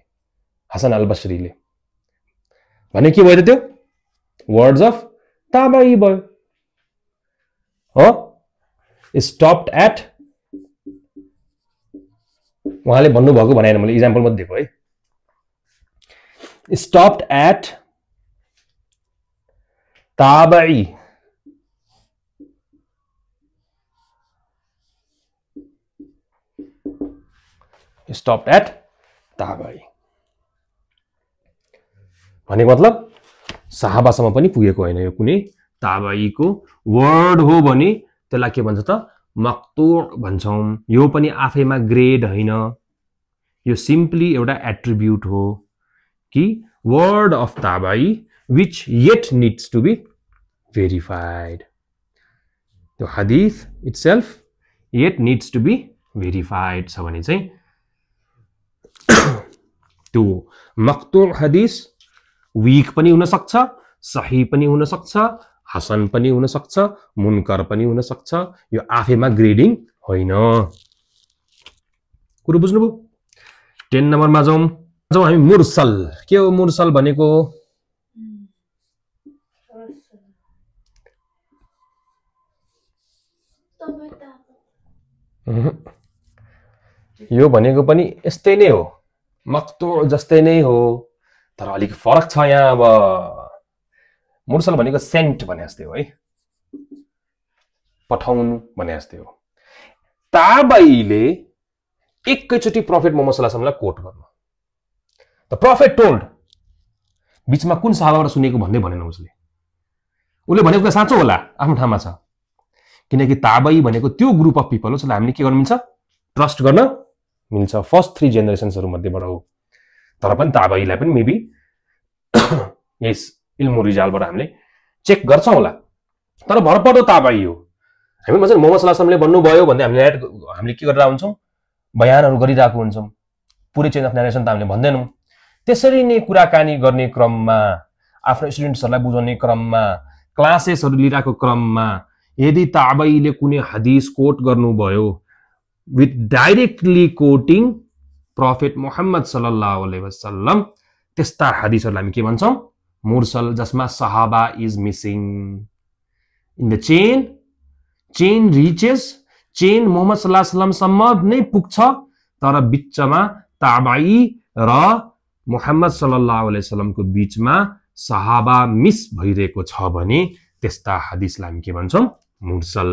हसन अल बसरीले भने के भयो त त्यो वर्ड्स अफ ताबाई भयो हो स्टप्ड एट उहाँले भन्नुभएको भनेन मैले इक्जाम्पल मात्र दिएको है स्टप्ड एट ताबाई स्टप्ड एट ताबाई भनेको मतलब साहाबासम्म पनि पुगेको होइन यो कुनै ताबाईको वर्ड हो भने त्यसलाई के भन्छ त मक्तुअ भन्छौं यो पनि आफैमा ग्रेड होइन यो सिम्पली एउटा एट्रिब्युट हो कि word of Tabei which yet needs to be verified त्यो हदीस itself yet needs to be verified छ भने चाहिँ त्यो मक्तुअ हदीस वीक पनि हुन सक्छ सही पनि हुन सक्छ हसन पनि हुन सक्छ मुनकर पनि हुन सक्छ यो आफैमा ग्रेडिङ होइन कुरो बुझ्नुभयो 10 नम्बरमा जाउँ हामी मुरसल के हो मुरसल भनेको यो भनेको पनि यस्तै नै हो मक्तुअ जस्तै नै हो तर अलिक फरक छ यहाँ अब मुरसल भनेको सेन्ट भने जस्तै हो है पठाउनु भने जस्तै हो ताबाईले एकैचोटी प्रफेट मोहम्मद सल्लल्लाहु अलैहि वसल्लमलाई कोट गर्नु द प्रफेट टोल्ड बीचमा कुन साहाबाबाट सुनेको भन्दै भनेन उसले भनेको कुरा साँचो होला आफ्नो ठाउँमा छ किनकि ताबाई भनेको त्यो ग्रुप अफ पिपल हो जसलाई हामीले के गर्न मिल्छ ट्रस्ट गर्न मिल्छ फर्स्ट 3 जेनेरेसन्सहरु मध्येबाट हो तर पनि ताबाईलाई पनि मेबी यस इल्मु रिजालबाट हामीले चेक गर्छौं होला तर भरपर्दो ताबाई हो हामी भन्छ मोहम्मद सल्लल्लाहु अलैहि वसल्लमले भन्नुभयो भन्दै हामीले के गरेर हुन्छौं बयानहरु गरिरहेको हुन्छौं पुरै चेन अफ नरेसन त हामीले भन्दैनौं त्यसरी नै कुराकानी गर्ने क्रममा आफ्नो स्टुडेन्ट्सहरुलाई बुझाउने क्रममा क्लासेसहरु लिइरहेको क्रममा यदि ताबाईले कुनै हदीस कोट गर्नुभयो with directly quoting Prophet Muhammad sallallahu alaihi wasallam त्यस्ता हदीसहरुलाई हामी के भन्छौं मुरसल जसमा सहाबा is missing in the chain reaches chain Muhammad सल्लल्लाहु अलैहि वसल्लम सम्म नै पुग्छ तर बीचमा ताबाई र मोहम्मद सल्लल्लाहु अलैहि वसल्लम को बीचमा सहाबा मिस भइरहेको छ भने त्यस्ता हदीसलाई हामी के भन्छौं मुरसल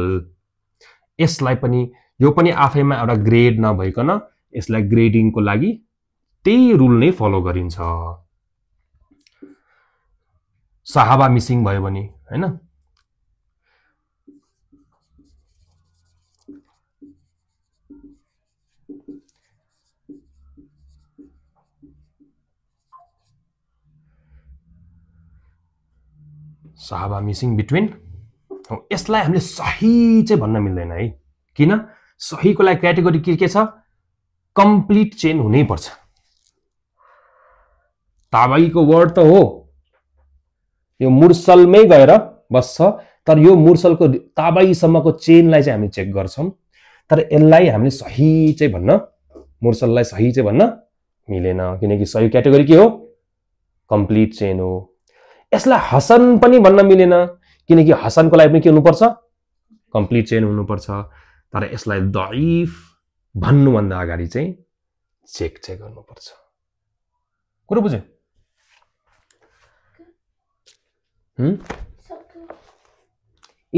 यसलाई पनि यो पनि आफैमा एउटा ग्रेड नभइकन यसलाई ग्रेडिङको लागि त्यही रुल नै फलो गरिन्छ सहाबा मिसिङ भयो भने हैन सहाबा मिसिङ बिट्विन यसलाई हामीले सही चाहिँ भन्न मिल्दैन है किन सहीको लागि क्याटेगोरी के छ कम्प्लिट चेन हुनै पर्छ ताबाईको वर्ड त हो यो मुरसलमै गएर बस्छ तर यो मुरसलको ताबाई सम्मको चेनलाई चाहिँ हामी चेक गर्छौं तर यसलाई हामीले सही चाहिँ भन्न मुरसललाई सही चाहिँ भन्न मिलेन किनकि सही क्याटेगोरी के हो कम्प्लिट चेन हो यसलाई हसन पनि भन्न मिलेन किनकि हसनको लागि पनि के हुनु पर्छ कम्प्लिट चेन हुनु पर्छ तर यसलाई दईफ भन्नु भन्दा अगाडि चाहिँ चेक गर्नु पर्छ कुरो बुझ्यो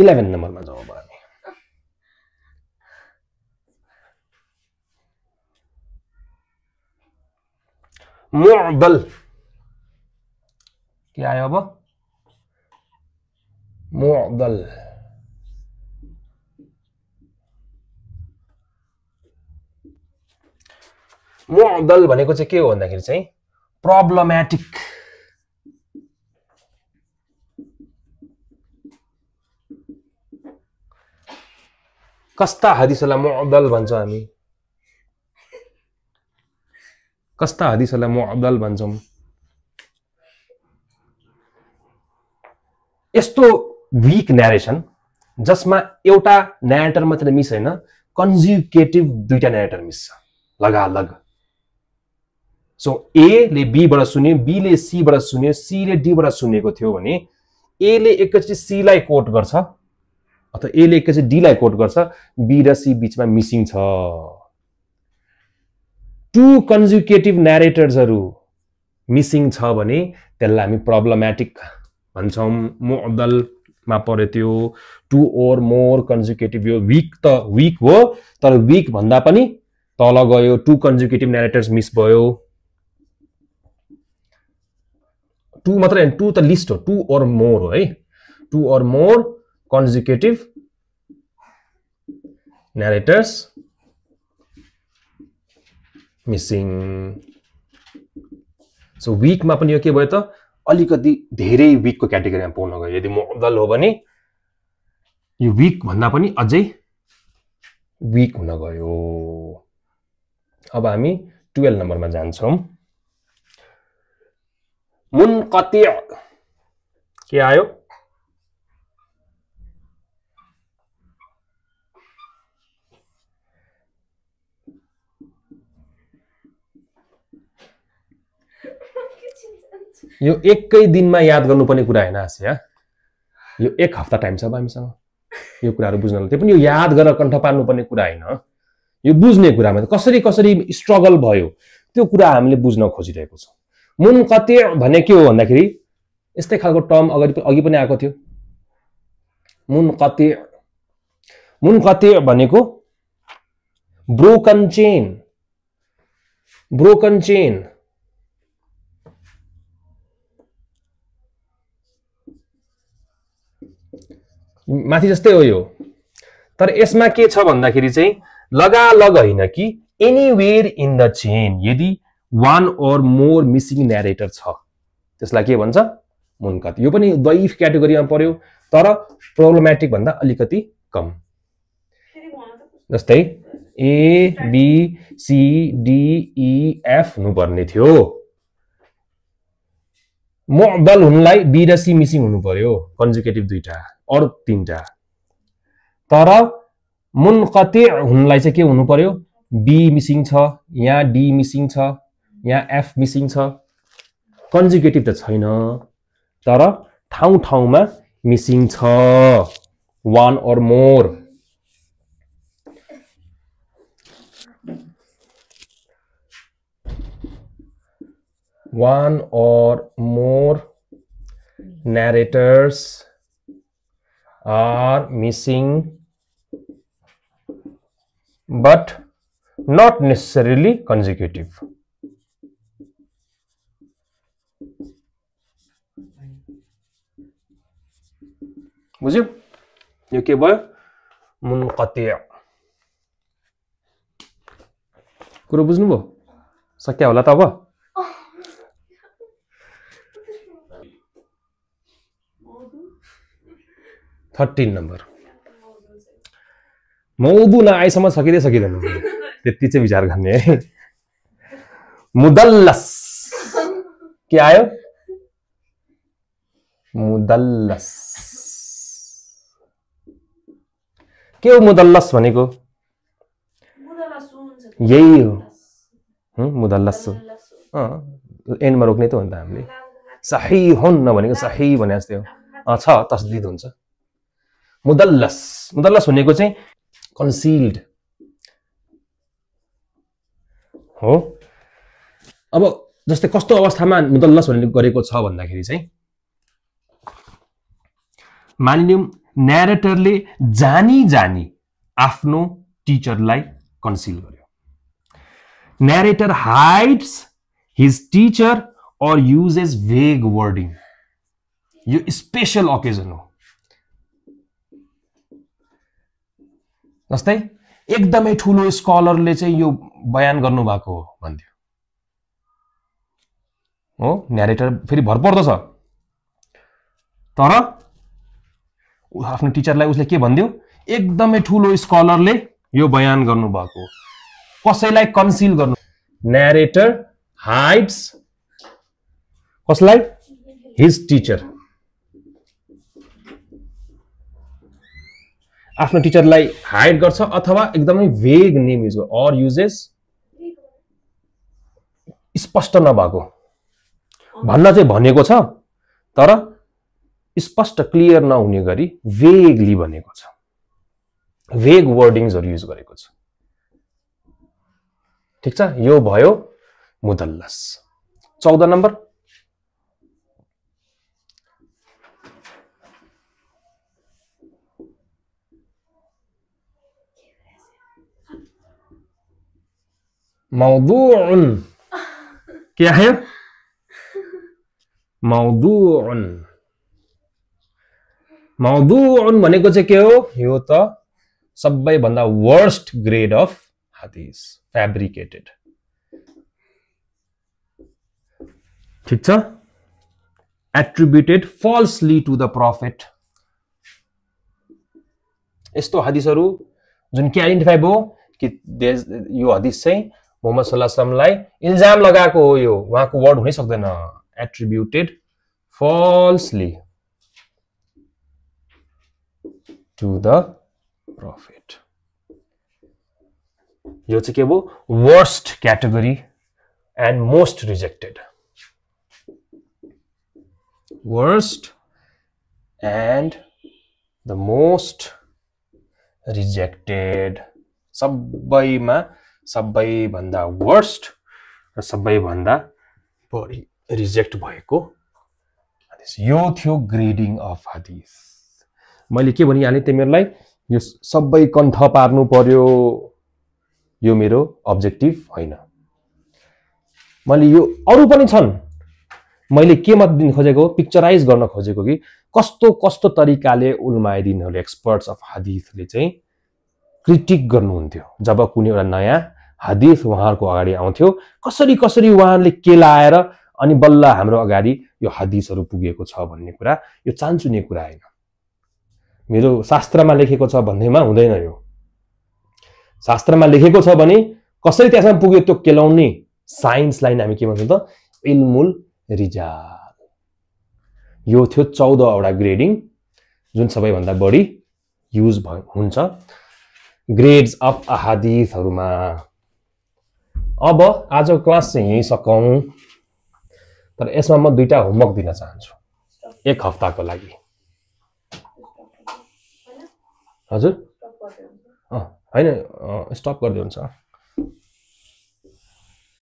11 नम्बरमा जाउँ अब हामी मुअदल के आयो अब मुअदल मुअदल भनेको चाहिँ के हो भन्दाखेरि चाहिँ प्रब्लमेटिक कस्ता हदीसलाई मुअदल भन्छ हामी कस्ता हदीसलाई मुअदल भन्छौं यस्तो वीक नरेसन जसमा एउटा नरेटर मात्र मिस हैन कन्जुगेटिभ दुईटा नरेटर मिस छ लगालग। सो ए ले बी बाट सुन्यो, बी ले सी बाट सुन्यो, सी ले डी बाट सुनेको थियो भने ए ले एकैचोटि सी लाई कोट गर्छ अथवा ए ले एकैचोटि डी लाई कोट गर्छ, बी र सी बीचमा मिसिङ छ। टु कन्जुकेटिभ न्यारेटर्सहरु मिसिङ छ भने त्यसलाई हामी प्रब्लमेटिक भन्छौं। मुअद्दलमा पर्यो त्यो। टु ओर मोर कन्जुकेटिभ, यो वीक त वीक हो, तर वीक भन्दा पनि तल गयो। टु कन्जुकेटिभ न्यारेटर्स मिस भयो। टु मात्र हैन, टु त लिस्ट हो, टु ओर मोर हो है। Two or more conjunctive narrators missing. So वीकमा पनि यो के भयो त, अलिकति धेरै वीकको क्याटेगोरीमा पर्न गयो। यदि मुअद्दल हो भने यो वीक भन्दा पनि अझै वीक हुन गयो। अब हामी 12 नम्बरमा जान्छौं। मुनकती के आयो? यो एकै दिनमा याद गर्नुपर्ने कुरा हैन आसिया। यो एक हफ्ता टाइम छ हामीसँग यो कुराहरु बुझ्नलाई। त्यो पनि यो याद गरेर कण्ठ पार्नुपर्ने कुरा हैन, यो बुझ्ने कुरामा कसरी कसरी स्ट्रगल भयो त्यो कुरा हामीले बुझ्न खोजिरहेको छौं। मुनकती भने के हो भन्दाखेरि यस्तै खालको टर्म अघि पनि आएको थियो। मुनकती, मुनकती भनेको ब्रोकन चेन। ब्रोकन चेन माथि जस्तै हो यो, तर यसमा के छ भन्दाखेरि चाहिँ लगालग हैन कि एनीवेयर इन द चेन यदि वान और मोर मिसिङ न्यारेटर छ त्यसलाई के भन्छ? मुनकती। यो पनि दैफ क्याटेगोरीमा पर्यो, तर प्रब्लमेटिक भन्दा अलिकति कम। जस्तै A B C D E F हुनुपर्ने थियो, मुअद्दल हुनलाई बी र सी मिसिङ हुनु पर्यो, कन्जुकेटिभ दुईटा और तीनटा। तर मुनकती हुनलाई चाहिँ के हुनु पर्यो? बी मिसिङ छ, यहाँ डी मिसिङ छ, यहाँ एफ मिसिङ छ। कन्जुकेटिभ त छैन, तर ठाउँ ठाउँमा मिसिङ छ, वान और more. one or more narrators are missing but not necessarily consecutive. बुझ्यो? यो के भयो? मुनकती। कुरो बुझ्नुभयो? सक्या होला त अब? 13 नम्बर। मौदु नआइसम्म सकिँदै सकिँदैन, त्यति चाहिँ विचार गर्ने है। मुदल्लस के आयो? मुदल्लस के हो? मुदल्लस भनेको यही हो, मुदल्लस एन्डमा रोक्ने त हो नि त हामीले। सही हुन नभनेको सही भने जस्तै हो, छ तस्दिद हुन्छ। मुदल्लस, मुदल्लस भनेको चाहिँ कन्सिल्ड हो। अब जस्तै कस्तो अवस्थामा मुदल्लस भन्ने गरेको छ भन्दाखेरि चाहिँ मानिलिउँ न्यारेटरले जानी जानी आफ्नो टिचरलाई कन्सिल गर्यो। न्यारेटर हाइड्स हिज टिचर और युजेस वेग वर्डिङ। यो स्पेशल ओकेजन हो। जस्तै एकदमै ठूलो स्कलरले चाहिँ यो बयान गर्नु भएको हो भन्थ्यो हो, न्यारेटर फेरि भरपर्दो छ, तर आफ्नो टिचरलाई उसले के भन्दियो? एकदमै ठूलो स्कलरले यो बयान गर्नु भएको, कसैलाई कन्सिल गर्नु। न्यारेटर हाइड्स कसलाई? हिज टिचर, आफ्नो टिचरलाई हाइड गर्छ अथवा एकदमै भेग नेम युज गर्छ। और युजेस स्पष्ट नभएको भन्न चाहिँ भनेको छ, तर स्पष्ट क्लियर नहुने गरी वेगली भनेको छ, वेग वर्डिङ्सहरु युज गरेको छ। ठीक छ, यो भयो मुदल्लस। 14 नम्बर मौदूउन। क्या है मौदूउन? मौदूउन भनेको चाहिँ के हो? यो त सबैभन्दा वर्स्ट ग्रेड अफ हदीस, फैब्रिकेटेड। ठीक छ, एट्रिब्युटेड फल्सली टु द प्रॉफिट। यस्तो हदीसहरु जुन के आइडेन्टिफाई भयो कि यो हदीस चाहिँ मोहम्मद सल्लल्लाहु अलैहि वसल्लमलाई इल्जाम लगाएको हो, यो उहाँको वर्ड हुनै सक्दैन। एट्रिब्युटेड फल्सली टु द प्रॉफिट, यो चाहिँ के भयो? Worst category and most rejected. Worst and the most rejected, सबैमा सबैभन्दा वर्स्ट र सबैभन्दा बढी रिजेक्ट भएको हदीस। यो थियो ग्रेडिङ अफ हदीस। मैले के भनिहालेँ तिमीहरूलाई, यो सबै कण्ठ पार्नु पर्यो, यो मेरो अब्जेक्टिभ होइन। मैले यो अरु पनि छन्, मैले के मत दिन खोजेको, पिक्चराइज गर्न खोजेको कि कस्तो कस्तो तरिकाले उलमाए दिनहरुले, एक्सपर्ट्स अफ हदीसले चाहिँ क्रिटिक गर्नुहुन्थ्यो जब कुनै एउटा नयाँ हदीस उहाँहरुको अगाडि आउँथ्यो, कसरी कसरी उहाँले के लाएर अनि बल्ल हाम्रो अगाडि यो हदीसहरु पुगेको छ भन्ने कुरा, यो चान्चुने कुरा हैन। मेरो शास्त्रमा लेखेको छ भन्नेमा हुँदैन। यो शास्त्रमा लेखेको छ भने कसरी त्यसमा पुग्यो त्यो केलाउने साइन्सलाई हामी के भन्छौं त? इल्मुल रिजाल। यो थियो 14 वटा ग्रेडिङ जुन सबैभन्दा बढी युज हुन्छ ग्रेड्स अफ अहादीसहरुमा। अब आजको क्लास चाहिँ यही सकौं, तर यसमा म दुईटा होमवर्क दिन चाहन्छु 1 हप्ताको लागि। हजुर हैन, स्टप गर्दै हुन्छ।